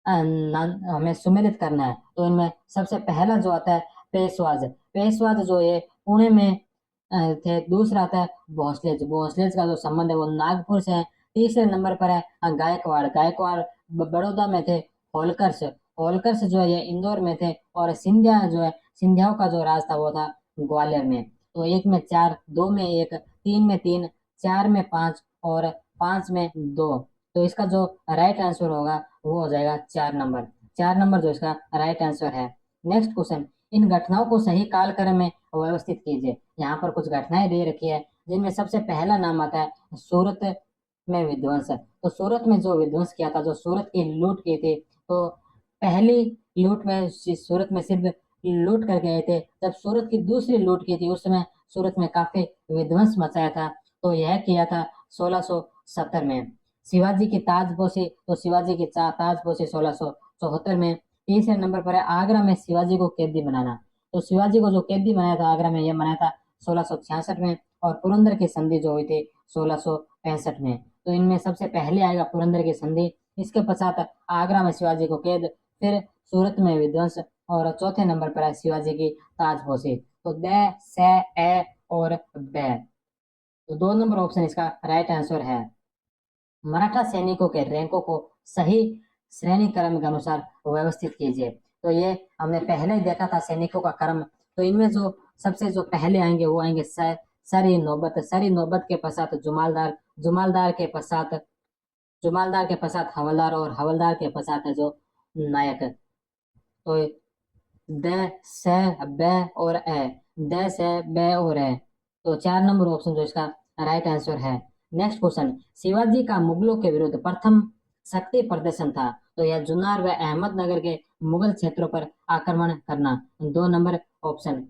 हमें सुमेलित करना है। तो इनमें सबसे पहला जो आता है पेशवाज, पेशवाज जो ये पुणे में थे। दूसरा आता है भोसलेज, भोसलेज का जो संबंध है वो नागपुर से है। तीसरे नंबर पर है गायकवाड़, गायकवाड़ बड़ौदा में थे। होलकर्स, होलकर्स जो है ये इंदौर में थे। और सिंधिया जो है, सिंधियाओं का जो राज था वो था ग्वालियर में। तो 1 में 4, 2 में 1, 3 में 3, 4 में 5 और 5 में 2। तो इसका जो राइट आंसर होगा वो हो जाएगा 4 नंबर, 4 नंबर जो इसका राइट आंसर है। नेक्स्ट क्वेश्चन, इन घटनाओं को सही कालक्रम में व्यवस्थित कीजिए। यहाँ पर कुछ घटनाएं दे रखी है जिनमें सबसे पहला नाम आता है सूरत में विध्वंस। तो सूरत में जो विध्वंस किया था, जो सूरत की लूट की थी, तो पहली लूट में सूरत में सिर्फ लूट कर गए थे। जब सूरत की दूसरी लूट की थी उस समय सूरत में काफी विध्वंस मचाया था। तो यह किया था 1670 में। शिवाजी की ताजपोशी, तो शिवाजी की ताजपोशी 1674 में। तीसरे नंबर पर है आगरा में शिवाजी को कैदी बनाना। तो शिवाजी को जो कैदी बनाया था आगरा में, यह बनाया था 1666 में। और पुरंदर की संधि जो हुई थी 1665 में। तो इनमें सबसे पहले आएगा पुरंदर की संधि, इसके पश्चात आगरा में शिवाजी को कैद, फिर सूरत में विध्वंस और चौथे नंबर पर है शिवाजी की ताजपोशी। तो द, से, ए और बै, तो 2 नंबर ऑप्शन इसका राइट आंसर है। मराठा सैनिकों के रैंकों को सही श्रेणी क्रम के अनुसार व्यवस्थित कीजिए। तो ये हमने पहले ही देखा था सैनिकों का क्रम। तो इनमें जो सबसे जो पहले आएंगे वो आएंगे सरी नौबत, सरी नौबत के पश्चात जुमालदार, जुमालदार के पश्चात, जुमालदार के पश्चात हवलदार और हवलदार के पश्चात है जो नायक। तो द, से, ब और ए, द, से, ब और ए, तो 4 नंबर ऑप्शन जो इसका राइट आंसर है। नेक्स्ट क्वेश्चन, शिवाजी का मुगलों के विरुद्ध प्रथम शक्ति प्रदर्शन था। तो यह जुन्नर व अहमदनगर के मुगल क्षेत्रों पर आक्रमण करना, 2 नंबर ऑप्शन।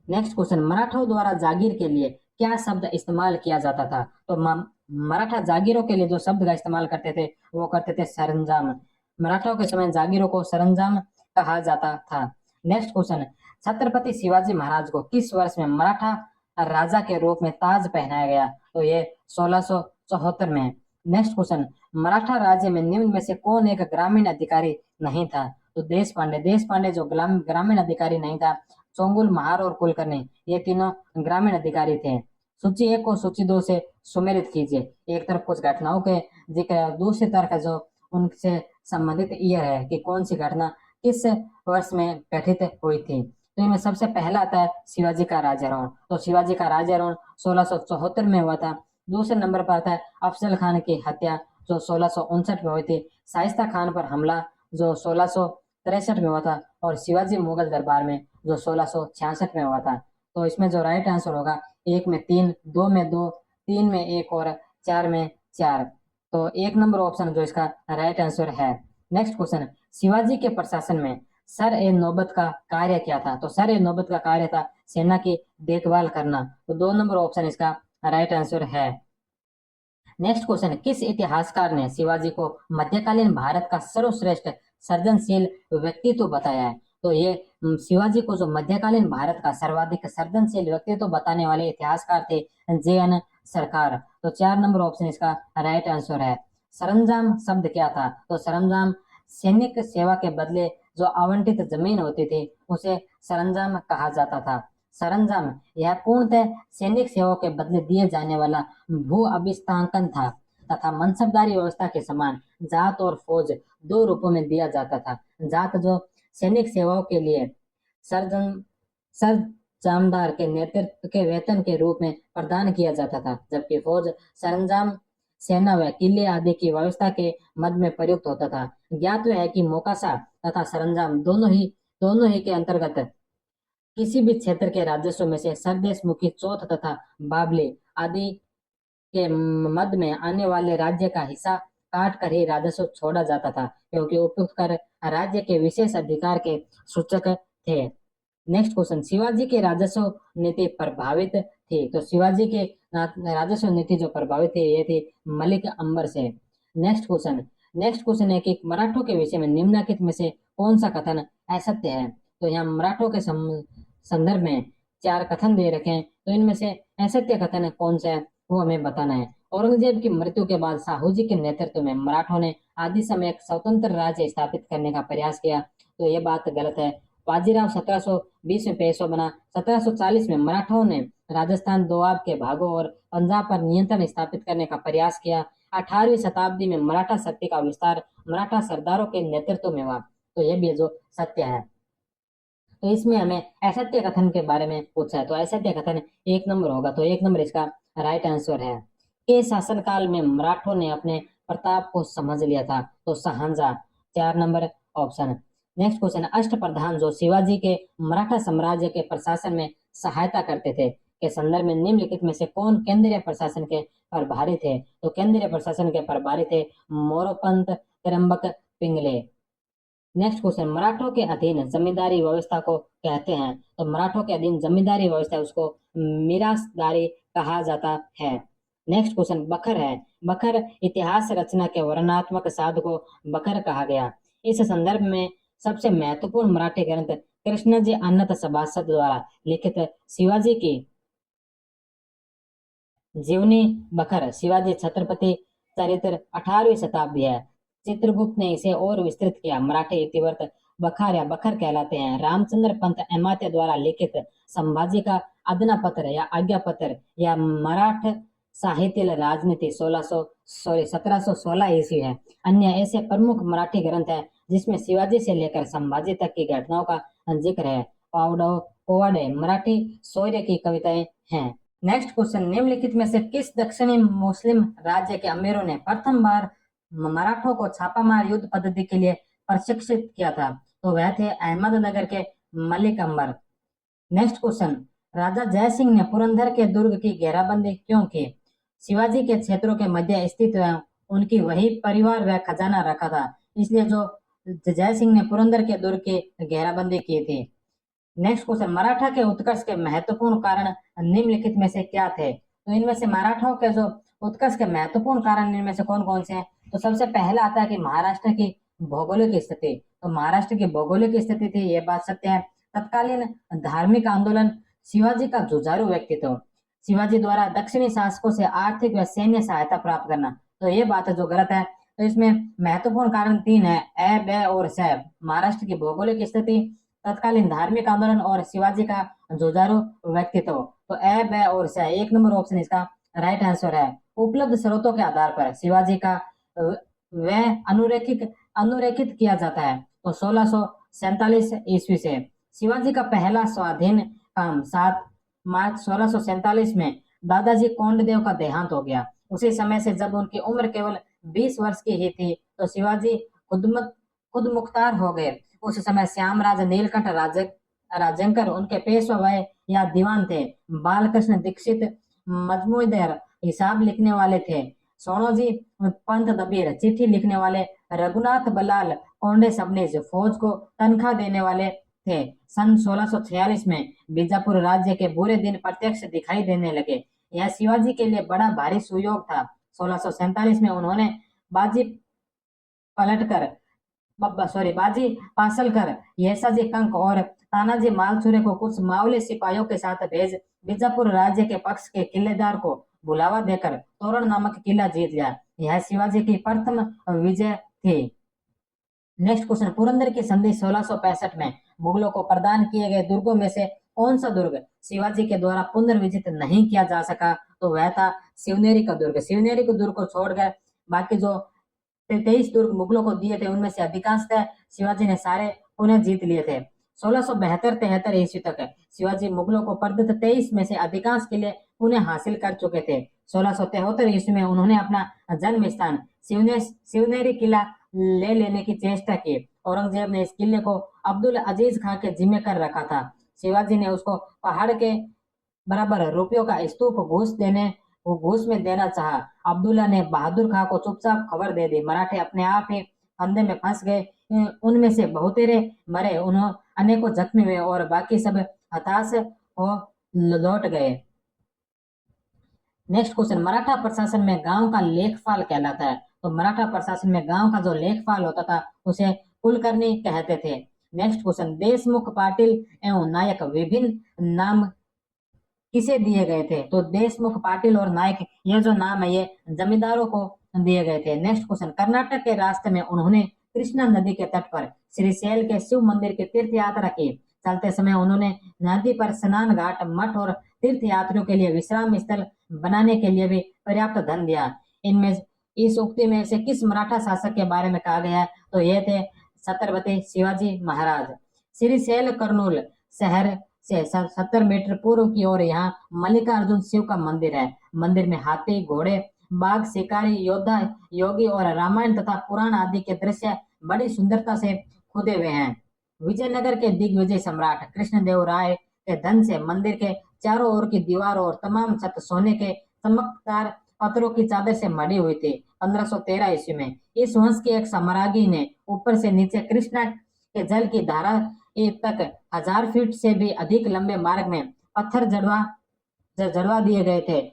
नेक्स्ट क्वेश्चन, मराठाओं द्वारा जागीर के लिए क्या शब्द इस्तेमाल किया जाता था? तो मराठा जागीरों के लिए जो शब्द का इस्तेमाल करते थे वो करते थे सरंजाम। मराठाओं के समय जागीरों को सरंजाम कहा जाता था। नेक्स्ट क्वेश्चन, छत्रपति शिवाजी महाराज को किस वर्ष में मराठा राजा के रूप में ताज पहनाया गया? तो ये 1674 में। नेक्स्ट क्वेश्चन, मराठा राज्य में निम्न में से कौन एक ग्रामीण अधिकारी नहीं था? तो देश पांडे, देश पांडे जो ग्रामीण अधिकारी नहीं था। चोंगुल, महार और कुलकर्णी, ये तीनों ग्रामीण अधिकारी थे। सूची 1 को सूची 2 से सुमेलित कीजिए। एक तरफ कुछ घटनाओं के जिक्र है, दूसरी तरफ जो उनसे संबंधित ईयर है कि कौन सी घटना किस वर्ष में घटित हुई थी। तो इनमें सबसे पहला आता है शिवाजी का राज्यारोहण। तो शिवाजी का राज्यारोहण 1674 में हुआ था। दूसरे नंबर पर आता है अफजल खान की हत्या जो 1659 में हुई थी। शाइस्ता खान पर हमला जो 1663 में हुआ था। और शिवाजी मुगल दरबार में जो 1666 में हुआ था। तो इसमें जो राइट आंसर होगा 1 में 3, 2 में 2, 3 में 1 और 4 में 4। तो एक नंबर ऑप्शन जो इसका राइट आंसर है। नेक्स्ट क्वेश्चन, शिवाजी के प्रशासन में सर ए नौबत का कार्य क्या था? तो सर ए नौबत का कार्य था सेना की देखभाल करना। तो 2 नंबर ऑप्शन इसका राइट आंसर है। नेक्स्ट क्वेश्चन, किस इतिहासकार ने शिवाजी को मध्यकालीन भारत का सर्वश्रेष्ठ सर्जनशील व्यक्तित्व बताया है? तो ये शिवाजी को जो मध्यकालीन भारत का सर्वाधिक सर्जनशील व्यक्तित्व बताने वाले इतिहासकार थे JN सरकार। तो 4 नंबर ऑप्शन इसका राइट आंसर है। सरंजाम शब्द क्या था? तो सरंजाम सैनिक सेवा के बदले जो आवंटित जमीन होती थी उसे सरंजाम कहा जाता था। सरंजाम यह पूर्णतः सैनिक सेवा के बदले दिए जाने वाला भू अभिस्थांकन था तथा मनसबदारी व्यवस्था के समान जात और फौज 2 रूपों में दिया जाता था। जात जो सैनिक सेवाओं के लिए सर्जन सरंजामदार के नेतृत्व के वेतन के रूप में प्रदान किया जाता था, जबकि फौज सरंजाम सेना व किले आदि की व्यवस्था के मद में प्रयुक्त होता था। ज्ञात है कि मोकासा तथा सरंजाम दोनों ही के अंतर्गत किसी भी क्षेत्र के राजस्व में से सरदेशमुखी चौथ तथा बाबली आदि के मद में आने वाले राज्य का हिस्सा काट कर ही राजस्व छोड़ा जाता था, क्योंकि उपयुक्त कर राज्य के विशेष अधिकार के सूचक थे। नेक्स्ट क्वेश्चन, शिवाजी के राजस्व नीति प्रभावित थी? तो शिवाजी के राजस्व नीति जो प्रभावित थी ये थी मलिक अंबर से। नेक्स्ट क्वेश्चन है कि मराठों के विषय में निम्नलिखित में से कौन सा कथन असत्य है? तो यहाँ मराठों के संदर्भ में 4 कथन दे रखे हैं, तो इनमें से असत्य कथन कौन सा है वो हमें बताना है। औरंगजेब की मृत्यु के बाद शाहू जी के नेतृत्व में मराठों ने आदि समय एक स्वतंत्र राज्य स्थापित करने का प्रयास किया, तो ये बात गलत है। बाजीराव 1720 में पेशवा बना। 1740 में मराठों ने राजस्थान दोआब के भागों और पंजाब पर नियंत्रण स्थापित करने का प्रयास किया। 18वीं शताब्दी में मराठा शक्ति का विस्तार मराठा सरदारों के नेतृत्व में हुआ, तो ये भी जो सत्य है। तो इसमें हमें असत्य कथन के बारे में पूछा है, तो असत्य कथन 1 नंबर होगा, तो 1 नंबर इसका राइट आंसर है। के शासनकाल में मराठों ने अपने प्रताप को समझ लिया था? तो Shahjahan. 4 number option. Next question, Ashtapradhan जो शिवाजी के मराठा साम्राज्य के प्रशासन में सहायता करते थे के संदर्भ में निम्नलिखित में से कौन केंद्रीय प्रशासन के प्रभारी थे? तो केंद्रीय प्रशासन के प्रभारी थे मोरोपंत त्र्यंबक पिंगले। नेक्स्ट क्वेश्चन, मराठों के अधीन जमींदारी व्यवस्था को कहते हैं? तो मराठों के अधीन जमींदारी व्यवस्था उसको मिरासदारी कहा जाता है। नेक्स्ट क्वेश्चन, बखर है। बखर इतिहास रचना के वर्णनात्मक साध को बखर कहा गया। इस संदर्भ में सबसे महत्वपूर्ण मराठी ग्रंथ कृष्णजी अनंत सभासद द्वारा लिखित शिवाजी की जीवनी बखर शिवाजी छत्रपति चरित्र 18वीं शताब्दी है। चित्रगुप्त ने इसे और विस्तृत किया। मराठी इतिवृत्त बखार या बखर कहलाते हैं। रामचंद्र पंत अमात्य द्वारा लिखित संभाजी का अदना पत्र या आज्ञा पत्र या मराठ साहित्य राजनीति 1716 ईस्वी है। अन्य ऐसे प्रमुख मराठी ग्रंथ है जिसमें शिवाजी से लेकर संभाजी तक की घटनाओं का जिक्र है। पावडव पोवाडे मराठी शौर्य की कविताएं हैं। नेक्स्ट क्वेश्चन, निम्नलिखित में से किस दक्षिणी मुस्लिम राज्य के अमीरों ने प्रथम बार मराठों को छापामार युद्ध पद्धति के लिए प्रशिक्षित किया था? तो वह थे अहमदनगर के मलिक अंबर। नेक्स्ट क्वेश्चन, राजा जयसिंह ने पुरंदर के दुर्ग की घेराबंदी क्यों की? शिवाजी के क्षेत्रों के मध्य स्थित उनकी वही परिवार व खजाना रखा था, इसलिए जो जयसिंह ने पुरंदर के दुर्ग की घेराबंदी की थी। नेक्स्ट क्वेश्चन, मराठा के उत्कर्ष के महत्वपूर्ण कारण निम्नलिखित में से क्या थे? तो इनमें से मराठाओं के जो उत्कर्ष के महत्वपूर्ण कारण इनमें से कौन कौन से हैं? तो सबसे पहला आता है कि महाराष्ट्र की भौगोलिक स्थिति। तो महाराष्ट्र की भौगोलिक स्थिति थी, ये बात सत्य है। तत्कालीन धार्मिक आंदोलन, शिवाजी का जुझारू व्यक्तित्व, शिवाजी द्वारा दक्षिणी शासकों से आर्थिक व सैन्य सहायता प्राप्त करना, तो ये बात है जो गलत है। तो इसमें महत्वपूर्ण कारण 3 है, अ, ब और स। महाराष्ट्र की भौगोलिक स्थिति, तत्कालीन धार्मिक आंदोलन और शिवाजी का जुझारू व्यक्तित्व। तो अ, ब और स 1 नंबर ऑप्शन इसका राइट आंसर है। उपलब्ध स्रोतों के आधार पर शिवाजी का वह अनुरेखित किया जाता है। तो 1647 ईस्वी से शिवाजी का पहला स्वाधीन काम 7 मार्च 1647 में दादाजी कोंडदेव का देहांत हो गया। उसी समय से जब उनकी उम्र केवल 20 वर्ष की ही थी तो शिवाजी खुद मुख्तार हो गए। उस समय श्यामराज नीलकंठ राजंकर उनके पेशवा या दीवान थे। बालकृष्ण दीक्षित मजमूदार हिसाब लिखने वाले थे। सोनोजी पंत दबीर, चिट्ठी लिखने वाले रघुनाथ बलाल कोंडे सबनीस फौज को तनख्वाह देने वाले थे। सन 1646 में बीजापुर राज्य के बुरे दिन प्रत्यक्ष दिखाई देने लगे। यह शिवाजी के लिए बड़ा भारी सुयोग था। 1647 में उन्होंने बाजी पलटकर बाजी पासलकर, येसाजी कंक और तानाजी मालछुरे को कुछ मावले सिपाहियों के साथ भेज बीजापुर राज्य के पक्ष के किलेदार को बुलावा देकर तोरण नामक किला जीत लिया। यह शिवाजी की प्रथम विजय थी। नेक्स्ट क्वेश्चन, पुरंदर की संधि 1665 में मुगलों को प्रदान किए गए दुर्गों में से कौन सा दुर्ग शिवाजी के द्वारा पुनर्विजित नहीं किया जा सका? तो वह था शिवनेरी का दुर्ग। शिवनेरी के दुर्ग को छोड़कर बाकी जो 23 दुर्ग मुगलों को दिए थे उनमें से अधिकांश शिवाजी ने सारे पुनः जीत लिए थे। 1672-73 ईस्वी तक शिवाजी मुगलों को प्रदत्त 23 में से अधिकांश किले पुनः हासिल कर चुके थे। 1673 ईस्वी में उन्होंने अपना जन्म स्थान शिवनेरी किला ले लेने की चेष्टा की। औरंगजेब ने इस किले को अब्दुल अजीज खां के जिम्मे कर रखा था। शिवाजी ने उसको पहाड़ के बराबर रुपयों का स्तूप घूस में देना चाहा। अब्दुल्ला ने बहादुर खां को चुपचाप खबर दे दी। मराठे अपने आप ही फंदे में फंस गए। उनमें से बहुतेरे मरे, उन्होंने अनेकों जख्मी हुए और बाकी सब हताश हो लौट गए। नेक्स्ट क्वेश्चन, मराठा प्रशासन में गांव का लेखपाल कहलाता है। तो मराठा प्रशासन में गांव का जो लेखपाल होता था उसे कुलकर्णी कहते थे। नेक्स्ट क्वेश्चन, देशमुख, पाटिल एवं नायक विभिन्न नाम किसे दिए गए थे? तो देशमुख, पाटिल और नायक ये जो नाम है ये जमींदारों को दिए गए थे। नेक्स्ट क्वेश्चन, कर्नाटक के रास्ते में उन्होंने कृष्णा नदी के तट पर श्रीशैल के शिव मंदिर की तीर्थ यात्रा की। चलते समय उन्होंने नदी पर स्नान घाट, मठ और तीर्थ यात्रियों के लिए विश्राम स्थल बनाने के लिए भी पर्याप्त धन दिया। इनमें इस उक्ति में से किस मराठा शासक के बारे में कहा गया है? तो ये थे छत्रपति शिवाजी महाराज। श्रीशैल कर्नूल शहर से 70 मीटर पूर्व की ओर यहाँ मल्लिकार्जुन शिव का मंदिर है। मंदिर में हाथी, घोड़े, बाघ, शिकारी, योद्धा, योगी और रामायण तथा पुराण आदि के दृश्य बड़ी सुंदरता से खुदे हुए हैं। विजयनगर के दिग्विजय सम्राट कृष्णदेव राय के धन से मंदिर के चारों ओर की दीवारों और तमाम छत सोने के चमकदार पत्थरों की चादर से मढ़ी हुई थी। 1513 ईस्वी में इस वंश के एक सम्राज्ञी ने ऊपर से नीचे कृष्णा के जल की धारा तक 1000 फीट से भी अधिक लंबे मार्ग में पत्थर जड़वा दिए गए थे।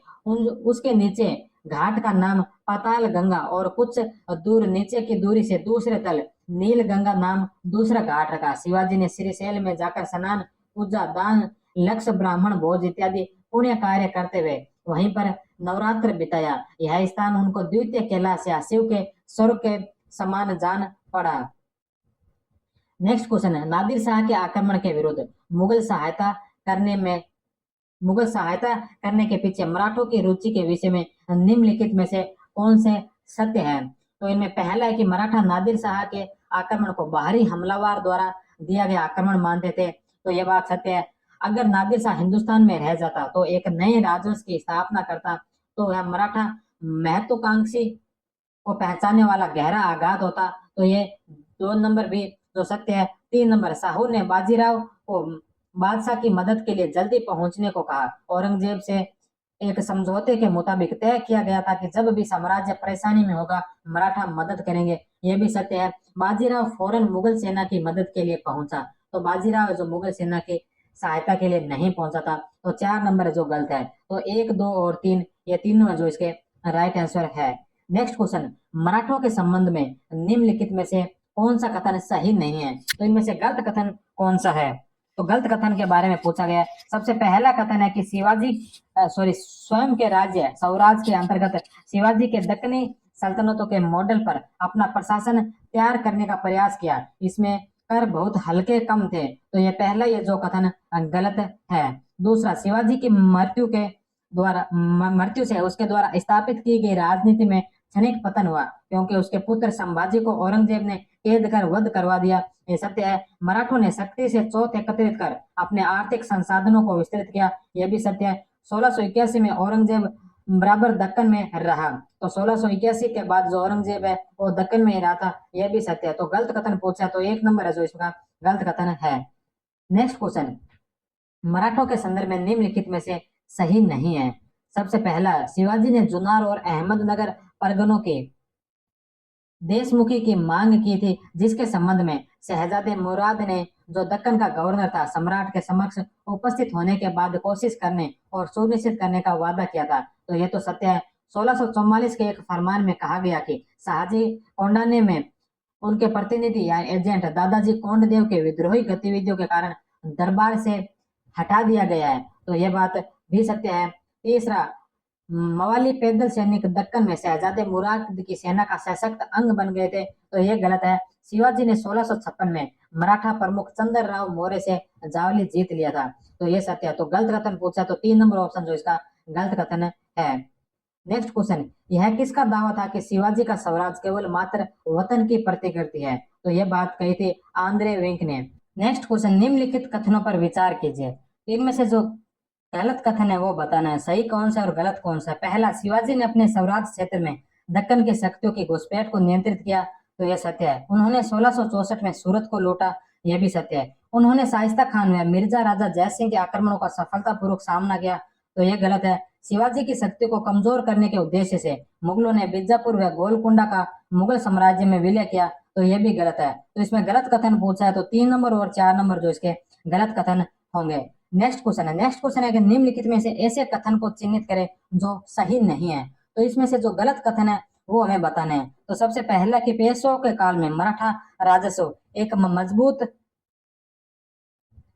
उसके नीचे घाट का नाम पाताल गंगा और कुछ दूर नीचे की दूरी से दूसरे तल नील गंगा नाम दूसरा घाट रखा। शिवाजी ने श्रीशैल में जाकर स्नान, पूजा, दान, लक्ष्य ब्राह्मण भोज इत्यादि पुण्य कार्य करते हुए वहीं पर नवरात्र बिताया। यह स्थान उनको द्वितीय कैलाश या शिव के स्वर्ग के समान जान पड़ा। नेक्स्ट क्वेश्चन है, नादिर शाह के आक्रमण के विरुद्ध मुगल सहायता करने के पीछे मराठों की रुचि के विषय में निम्नलिखित में से कौन से सत्य है? तो इनमें पहला है कि मराठा नादिर शाह के आक्रमण को बाहरी हमलावर द्वारा दिया गया आक्रमण मानते थे। तो यह बात सत्य है। अगर नादिर शाह हिंदुस्तान में रह जाता तो एक नए राजवंश की स्थापना करता तो वह मराठा महत्वाकांक्षी को पहचानने वाला गहरा आघात होता। तो ये 2 नंबर भी जो सत्य है। 3 नंबर, शाहू ने बाजीराव को बादशाह की मदद के लिए जल्दी पहुंचने को कहा। औरंगजेब से एक समझौते के मुताबिक तय किया गया था कि जब भी साम्राज्य परेशानी में होगा मराठा मदद करेंगे। यह भी सत्य है। बाजीराव फौरन मुगल सेना की मदद के लिए पहुंचा। तो बाजीराव जो मुगल सेना की सहायता के लिए नहीं पहुंचा था। तो 4 नंबर जो गलत है। तो 1, 2 और 3 ये तीनों जो इसके राइट आंसर है। नेक्स्ट क्वेश्चन, मराठों के संबंध में निम्नलिखित में से कौन सा कथन सही नहीं है? तो इनमें से गलत कथन कौन सा है? तो गलत कथन के बारे में पूछा गया है। सबसे पहला कथन है कि स्वयं के राज्य स्वराज के अंतर्गत शिवाजी के दक्कनी सल्तनतों के मॉडल पर अपना प्रशासन तैयार करने का प्रयास किया। इसमें कर बहुत हल्के कम थे। तो ये पहला ये जो कथन गलत है। दूसरा, शिवाजी की मृत्यु से उसके द्वारा स्थापित की गई राजनीति में क्षणिक पतन हुआ क्योंकि उसके पुत्र संभाजी को औरंगजेब ने कैद कर वध करवा दिया। ये सत्य है। मराठों ने शक्ति से चौथ एकत्रित कर अपने आर्थिक संसाधनों को विस्तृत किया। यह भी सत्य है। 1681 में औरंगजेब बराबर दक्कन में रहा। तो 1681 के बाद जो औरंगजेब है वो दक्कन में ही रहा था। यह भी सत्य है। तो गलत कथन पूछा तो 1 नंबर है जो इसका गलत कथन है। नेक्स्ट क्वेश्चन, मराठों के संदर्भ में निम्नलिखित में से सही नहीं है। सबसे पहला, शिवाजी ने जुन्नर और अहमदनगर परगनों की देशमुखी की मांग की थी, जिसके संबंध में शहजादे मुराद ने, जो दक्कन का गवर्नर था, सम्राट के समक्ष उपस्थित होने के बाद कोशिश करने और सुनिश्चित करने का वादा किया था। तो ये तो सत्य है। 1644 के एक फरमान में कहा गया कि शाहजी कोंडाने में उनके प्रतिनिधि या एजेंट दादाजी कोंडदेव के विद्रोही गतिविधियों के कारण दरबार से हटा दिया गया है। तो ये बात भी सत्य है। तीसरा, मवाली पैदल सैनिक दक्कन में शहजादे मुराद की सेना का सशक्त अंग बन गए थे। तो ये गलत है। शिवाजी ने 1656 में मराठा प्रमुख चंद्रराव मौर्य से जावली जीत लिया था। तो ये सत्य है। तो गलत कथन पूछा, तो 3 नंबर ऑप्शन जो इसका गलत कथन है। नेक्स्ट क्वेश्चन, यह किसका दावा था कि शिवाजी का स्वराज केवल मात्र वतन की प्रतिकृति है? तो यह बात कही थी आंद्रे विंक ने। नेक्स्ट क्वेश्चन, निम्नलिखित कथनों पर विचार कीजिए। इनमें से जो गलत कथन है वो बताना है, सही कौन सा और गलत कौन सा। पहला, शिवाजी ने अपने स्वराज क्षेत्र में दक्कन की शक्तियों की घुसपैठ को नियंत्रित किया। तो यह सत्य है। उन्होंने 1664 में सूरत को लूटा। यह भी सत्य है। उन्होंने शाइस्ता खान व मिर्जा राजा जयसिंह के आक्रमणों का सफलतापूर्वक सामना किया। तो यह गलत है। शिवाजी की शक्ति को कमजोर करने के उद्देश्य से मुगलों ने बीजापुर व गोलकुंडा का मुगल साम्राज्य में विलय किया। तो यह भी गलत है। तो इसमें गलत कथन पूछा है, तो 3 नंबर और 4 नंबर जो इसके गलत कथन होंगे। नेक्स्ट क्वेश्चन है, कि निम्नलिखित में से ऐसे कथन को चिन्हित करें जो सही नहीं है। तो इसमें से जो गलत कथन है वो हमें बताने हैं। तो सबसे पहला कि पेशवाओं के काल में मराठा राजस्व एक मजबूत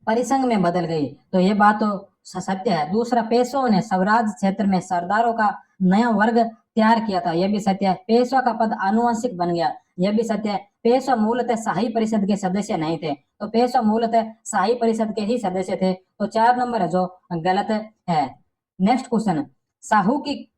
परिसंघ में बदल गई। तो ये बात तो सत्य है। दूसरा, पेशवाओं ने स्वराज क्षेत्र में सरदारों का नया वर्ग तैयार किया था। यह भी सत्य है। पेशवा का पद आनुवंशिक बन गया। यह भी सत्य है। पेशवा मूलतः शाही परिषद के सदस्य नहीं थे। तो पेशवा मूलतः शाही परिषद के ही सदस्य थे। तो 4 नंबर है जो गलत है। नेक्स्ट क्वेश्चन, साहू की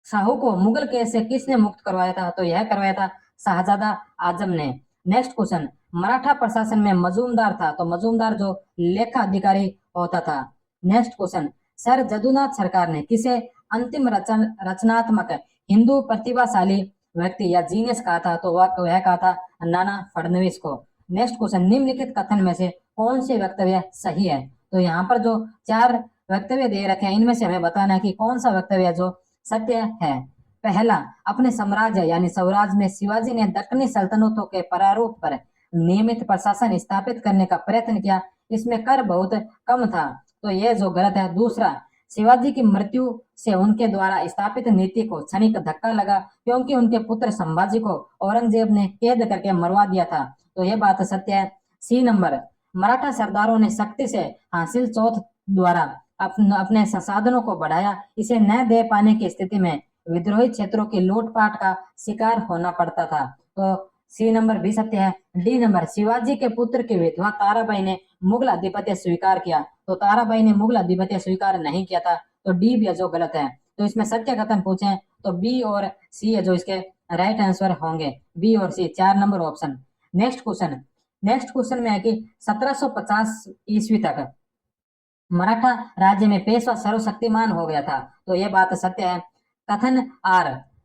साहू को मुगल कैद से किसने मुक्त करवाया था? तो यह करवाया था शाहजादा आजम ने। नेक्स्ट क्वेश्चन, मराठा प्रशासन में मजूमदार था। तो मजूमदार जो लेखा अधिकारी होता था। नेक्स्ट क्वेश्चन, सर जदुनाथ सरकार ने किसे अंतिम रचनात्मक हिंदू प्रतिभाशाली व्यक्ति या जीनियस कहा था? तो वह कहा था नाना फडणवीस को। नेक्स्ट क्वेश्चन, निम्नलिखित कथन में से कौन से वक्तव्य सही है? तो यहाँ पर जो 4 वक्तव्य दे रखे हैं इनमें से हमें बताना है कि कौन सा वक्तव्य जो सत्य है। पहला, अपने साम्राज्य यानी स्वराज में शिवाजी ने दक्कनी सल्तनतों के प्रारूप पर नियमित प्रशासन स्थापित करने का प्रयत्न किया। इसमें कर बहुत कम था। तो यह जो गलत है। दूसरा, शिवाजी की मृत्यु से उनके द्वारा स्थापित नीति को क्षणिक धक्का लगा, क्योंकि उनके पुत्र संभाजी को औरंगजेब ने कैद करके मरवा दिया था। तो यह बात सत्य है। सी नंबर, मराठा सरदारों ने शक्ति से हासिल चौथ द्वारा अपने संसाधनों को बढ़ाया। इसे न दे पाने की स्थिति में विद्रोही क्षेत्रों की लूटपाट का शिकार होना पड़ता था। तो सी नंबर भी सत्य है। डी नंबर, शिवाजी के पुत्र की विधवा ताराबाई ने मुगल आधिपत्य स्वीकार किया। तो ताराबाई ने मुगल आधिपत्य स्वीकार नहीं किया था। तो डी भी जो गलत है। तो इसमें सत्य कथन पूछे तो बी और सी है जो इसके राइट आंसर होंगे। बी और सी 4 नंबर ऑप्शन। नेक्स्ट क्वेश्चन में है कि 1750 ईस्वी तक मराठा राज्य में पेशवा सर्वशक्तिमान हो गया था। तो यह बात सत्य है। कथन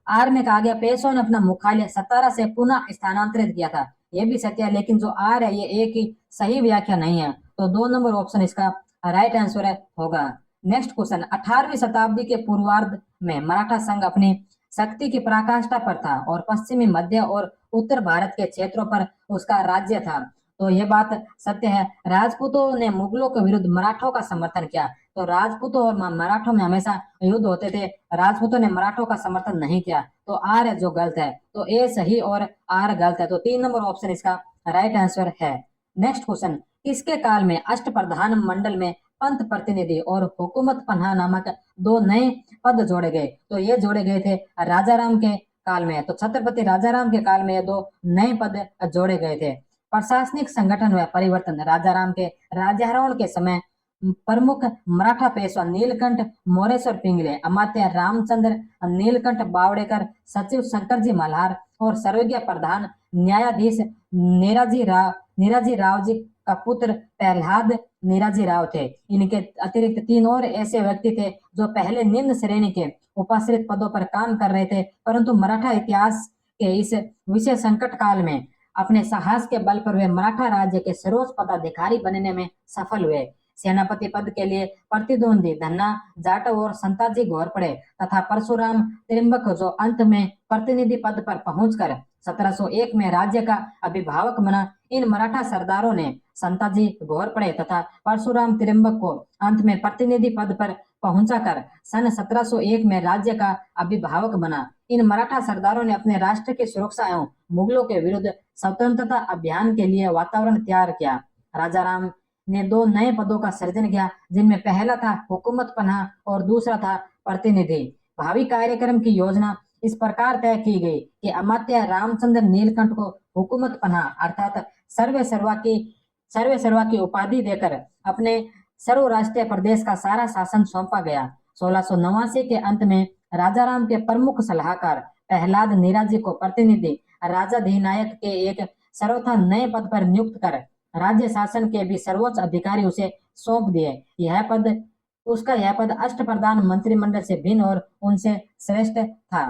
आर में कहा गया पेशवा ने अपना मुख्यालय सतारा से पुनः स्थानांतरित किया था। यह भी सत्य है, लेकिन जो आर है ये एक ही सही व्याख्या नहीं है। तो 2 नंबर ऑप्शन इसका राइट आंसर होगा। नेक्स्ट क्वेश्चन, 18वीं शताब्दी के पूर्वार्ध में मराठा संघ अपनी शक्ति की पराकाष्ठा पर था और पश्चिमी, मध्य और उत्तर भारत के क्षेत्रों पर उसका राज्य था। तो यह बात सत्य है। राजपूतों ने मुगलों के विरुद्ध मराठों का समर्थन किया। तो राजपूतों और मराठों में हमेशा युद्ध होते थे। राजपूतों ने मराठों का समर्थन नहीं किया। तो आर है जो गलत है। तो ए सही और आर गलत है। तो 3 नंबर ऑप्शन इसका राइट आंसर है। नेक्स्ट क्वेश्चन, किसके काल में अष्टप्रधान मंडल में पंत प्रतिनिधि और हुकूमत पन्हा नामक 2 नए पद जोड़े गए? तो ये जोड़े गए थे राजाराम के काल में। तो छत्रपति राजाराम के काल में ये 2 नए पद जोड़े गए थे। प्रशासनिक संगठन व परिवर्तन, राजाराम के राज्यारोहण के समय प्रमुख मराठा पेशवा नीलकंठ मोरेश्वर पिंगले, अमात्य रामचंद्र नीलकंठ बावड़ेकर, सचिव शंकरजी मल्हार और सर्वज्ञ प्रधान न्यायाधीश नीराजी राव जी का पुत्र प्रहलाद नीराजी राव थे। इनके अतिरिक्त 3 और ऐसे व्यक्ति थे जो पहले निम्न श्रेणी के उपाश्रित पदों पर काम कर रहे थे, परंतु मराठा इतिहास के इस विशेष संकट काल में अपने साहस के बल पर वे मराठा राज्य के सर्वोच्च पदाधिकारी बनने में सफल हुए। सेनापति पद के लिए प्रतिद्वंदी धन्ना जाट और संताजी घोरपड़े तथा परशुराम त्रिम्बक जो अंत में प्रतिनिधि पद पर पहुंचकर 1701 में राज्य का अभिभावक बना। इन मराठा सरदारों ने संताजी घोरपड़े तथा परशुराम त्रिम्बक को अंत में प्रतिनिधि पद पर पहुंचाकर सन 1701 में राज्य का अभिभावक बना। इन मराठा सरदारों ने अपने राष्ट्र की सुरक्षा एवं मुगलों के विरुद्ध स्वतंत्रता अभियान के लिए वातावरण तैयार किया। राजा राम ने दो नए पदों का सृजन किया, जिनमें पहला था हुकूमत पनाह और दूसरा था प्रतिनिधि। भावी कार्यक्रम की योजना इस प्रकार तय की गई कि अमात्य रामचंद्र नीलकंठ को हुकूमत पनाह अर्थात सर्वे सर्वा की उपाधि देकर अपने सर्वराष्ट्रीय प्रदेश का सारा शासन सौंपा गया। 1689 के अंत में राजाराम के प्रमुख सलाहकार प्रहलाद निराजी को प्रतिनिधि राजाधिनायक के एक सर्वथा नए पद पर नियुक्त कर राज्य शासन के भी सर्वोच्च अधिकारी उसे सौंप दिए। यह पद अष्टप्रधान मंत्रिमंडल से भिन्न और उनसे श्रेष्ठ था।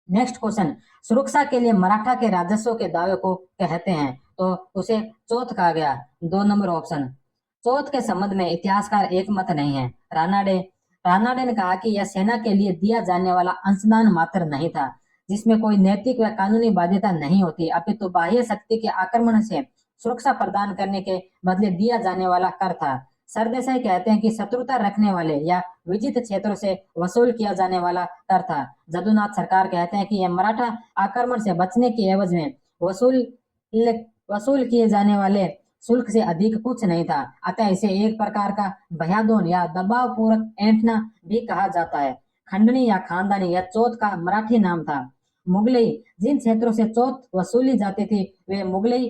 नेक्स्ट क्वेश्चन, सुरक्षा के लिए मराठा के राजस्व के दावे को कहते हैं तो उसे चौथ कहा गया। 2 नंबर ऑप्शन। चौथ के संबंध में इतिहासकार एक मत नहीं है। रानाडे ने कहा कि यह सेना के लिए दिया जाने वाला अंशदान मात्र नहीं था, जिसमें कोई नैतिक व कानूनी बाध्यता नहीं होती, अपितु बाह्य शक्ति के आक्रमण से सुरक्षा प्रदान करने के बदले दिया जाने वाला कर था। सरदेसाई कहते हैं कि शत्रुता रखने वाले या विजित क्षेत्रों से वसूल किया जाने वाला कर था। जदुनाथ सरकार कहते हैं कि यह मराठा आक्रमण से बचने की एवज में वसूल किए जाने वाले शुल्क से अधिक कुछ नहीं था, अतः इसे एक प्रकार का भयादोन या दबाव पूर्वक ऐंठना भी कहा जाता है। खंडनी या खानदानी यह चौथ का मराठी नाम था। मुगलई, जिन क्षेत्रों से चौथ वसूली जाती थी वे मुगलई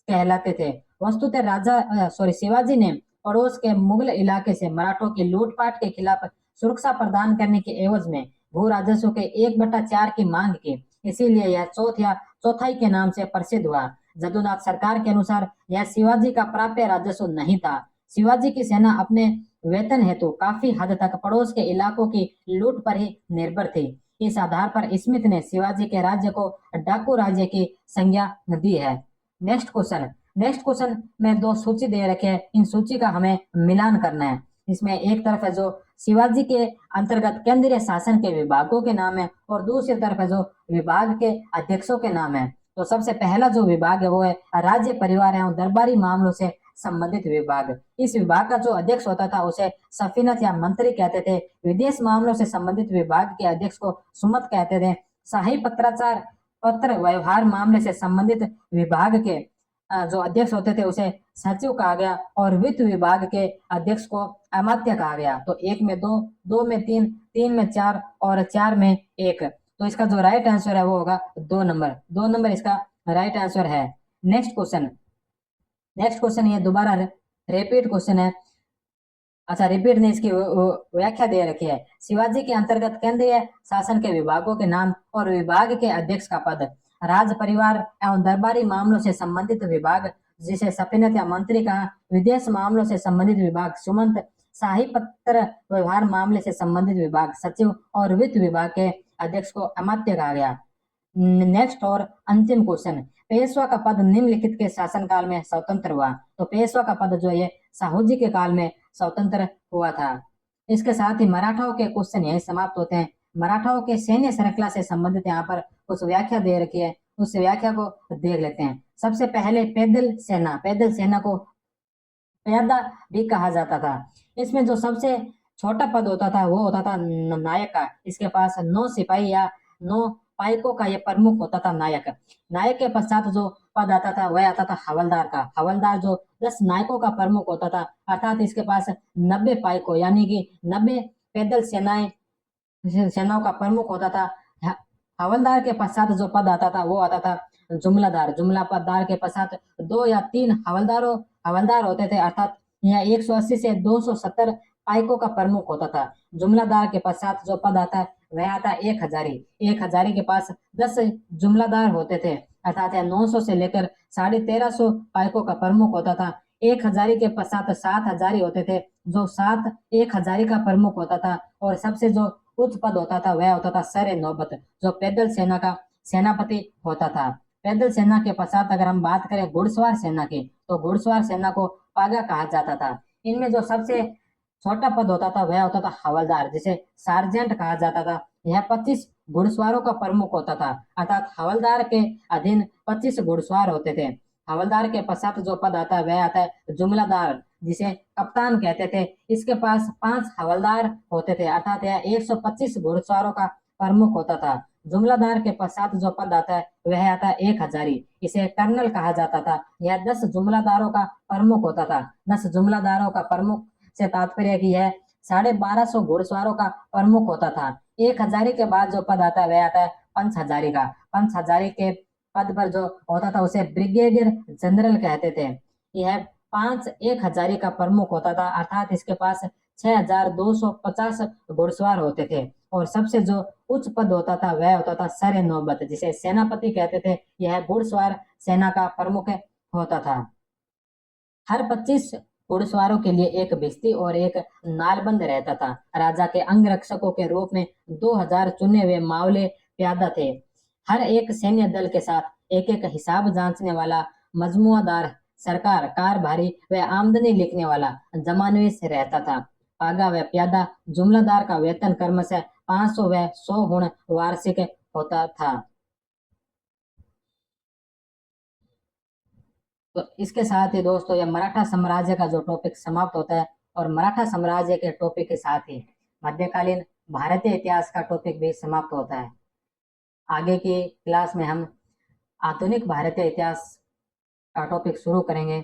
कहलाते थे। वस्तुतः शिवाजी ने पड़ोस के मुगल इलाके से मराठों की लूटपाट के खिलाफ सुरक्षा प्रदान करने के एवज में भू राजस्व के 1/4 की मांग की, इसीलिए यह चौथ या चौथाई के नाम से प्रसिद्ध हुआ। जदुनाथ सरकार के अनुसार यह शिवाजी का प्राप्य राजस्व नहीं था। शिवाजी की सेना अपने वेतन हेतु काफी हद तक पड़ोस के इलाकों की लूट पर ही निर्भर थी। इस आधार पर स्मिथ ने शिवाजी के राज्य को डाकू राज्य की संज्ञा दी है। नेक्स्ट क्वेश्चन में 2 सूची दे रखे हैं, इन सूची का हमें मिलान करना है। इसमें एक तरफ है जो शिवाजी के अंतर्गत केंद्रीय शासन के विभागों के नाम है और दूसरी तरफ है जो विभाग के अध्यक्षों के नाम है। तो सबसे पहला जो विभाग है वो है राज्य परिवार एवं दरबारी मामलों से संबंधित विभाग। इस विभाग का जो अध्यक्ष होता था उसे सफीनत या मंत्री कहते थे। विदेश मामलों से संबंधित विभाग के अध्यक्ष को सुमत कहते थे। शाही पत्राचार पत्र व्यवहार मामले से संबंधित विभाग के जो अध्यक्ष होते थे उसे सचिव कहा गया और वित्त विभाग के अध्यक्ष को अमात्य कहा गया। तो 1 में 2, 2 में 3, 3 में 4 और 4 में 1। तो इसका जो राइट आंसर है वो होगा 2 नंबर। 2 नंबर इसका राइट आंसर है। नेक्स्ट क्वेश्चन ये दोबारा रिपीट क्वेश्चन है। अच्छा, रिपीट ने इसकी व्याख्या दे रखी है। शिवाजी के अंतर्गत केंद्रीय शासन के विभागों के नाम और विभाग के अध्यक्ष का पद। राज परिवार एवं दरबारी मामलों से संबंधित विभाग जिसे सफीनत या मंत्री कहा। विदेश मामलों से संबंधित विभाग सुमंत। शाही पत्र व्यवहार मामले से संबंधित विभाग सचिव और वित्त विभाग के अध्यक्ष को अमात्य कहा गया। नेक्स्ट और अंतिम क्वेश्चन, पेशवा का पद निम्नलिखित के शासनकाल में स्वतंत्र हुआ। तो पेशवा का पद जो है साहूजी के काल में स्वतंत्र हुआ था। इसके साथ ही मराठाओं के क्वेश्चन यही समाप्त होते हैं। मराठाओं के सैन्य श्रृंखला से संबंधित यहाँ पर कुछ व्याख्या दे रखी है, उस व्याख्या को देख लेते हैं। सबसे पहले पैदल सेना को प्यादा भी कहा जाता था। इसमें जो सबसे छोटा पद होता था वो होता था नायक का। इसके पास 9 सिपाही या 9 पाइकों का ये प्रमुख होता था नायक। नायक के पश्चात जो पद आता था वह आता था हवलदार का। हवलदार जो 10 नायकों का प्रमुख होता था, अर्थात इसके पास 90 पाइकों यानी कि 90 पैदल सेनाओं का प्रमुख होता था। हवलदार के पश्चात जो पद आता था वो आता था जुमलादार के पश्चात 2 या 3 हवलदार होते थे, अर्थात यहाँ 180 से 270 पाइकों का प्रमुख होता था। जुमलादार के पश्चात जो पद आता है वह आता है 1 हजारी। 1 हजारी के पास 10 जुमलादार होते थे, अर्थात 900 से लेकर 1350 पाइकों का प्रमुख होता था। 1 हजारी के पश्चात 7 हजारी होते थे, जो 7 1 हजारी का प्रमुख होता था। और सबसे जो उच्च पद होता था वह होता था सर नौबत, जो पैदल सेना का सेनापति होता था। पैदल सेना के पश्चात अगर हम बात करें घुड़सवार सेना की, तो घुड़सवार सेना को पागा कहा जाता था। इनमें जो सबसे छोटा पद होता था वह होता था हवलदार, जिसे सार्जेंट कहा जाता था। यह 25 घुड़सवारों का प्रमुख होता था, अर्थात हवलदार के अधीन 25 घुड़सवार होते थे। हवलदार के पश्चात जो पद आता है वह आता है जुमलादार, जिसे कप्तान कहते थे। इसके पास 5 हवलदार होते थे, अर्थात यह 125 घुड़सवारों का प्रमुख होता था। जुमलादार के पश्चात जो पद आता है वह आता है 1 हजारी, इसे कर्नल कहा जाता था। यह 10 जुमलादारों का प्रमुख होता था। 10 जुमलादारों का प्रमुख से तात्पर्य है कि यह 1250 घुड़सवारों का प्रमुख होता था। 1 हजारी के बाद जो पद आता है वह आता है 5 हजारी का। 5 हजारी के पद पर जो होता था उसे ब्रिगेडियर जनरल कहते थे। यह 5 1 हजारी का प्रमुख होता था, अर्थात इसके पास 6250 घुड़सवार होते थे। और सबसे जो उच्च पद होता था वह होता था सर नौबत, जिसे सेनापति कहते थे। यह घुड़सवार सेना का प्रमुख होता था। हर 25 घुड़सवारों के लिए एक भिश्ती और एक नालबंद रहता था। राजा के अंगरक्षकों के रूप में 2000 चुने हुए मावले प्यादा थे। हर एक सैन्य दल के साथ एक एक हिसाब जांचने वाला मजमुआदार, सरकार, कारभारी व आमदनी लिखने वाला जमानवीस रहता था। पागा व प्यादा जुमलादार का वेतन क्रमशः 500 व 100 गुण वार्षिक होता था। तो इसके साथ ही दोस्तों ये मराठा साम्राज्य का जो टॉपिक समाप्त होता है, और मराठा साम्राज्य के टॉपिक के साथ ही मध्यकालीन भारतीय इतिहास का टॉपिक भी समाप्त होता है। आगे की क्लास में हम आधुनिक भारतीय इतिहास का टॉपिक शुरू करेंगे,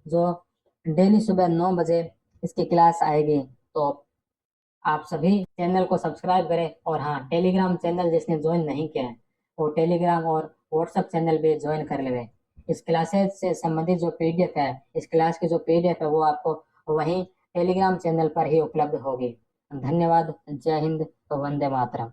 जो डेली सुबह 9 बजे इसकी क्लास आएगी। तो आप सभी चैनल को सब्सक्राइब करें, और हाँ, टेलीग्राम चैनल जिसने ज्वाइन नहीं किया है वो टेलीग्राम और व्हाट्सएप चैनल भी ज्वाइन कर ले। इस क्लासेस से संबंधित जो पीडीएफ है, इस क्लास की जो पीडीएफ है वो आपको वहीं टेलीग्राम चैनल पर ही उपलब्ध होगी। धन्यवाद। जय हिंद। वंदे मातरम।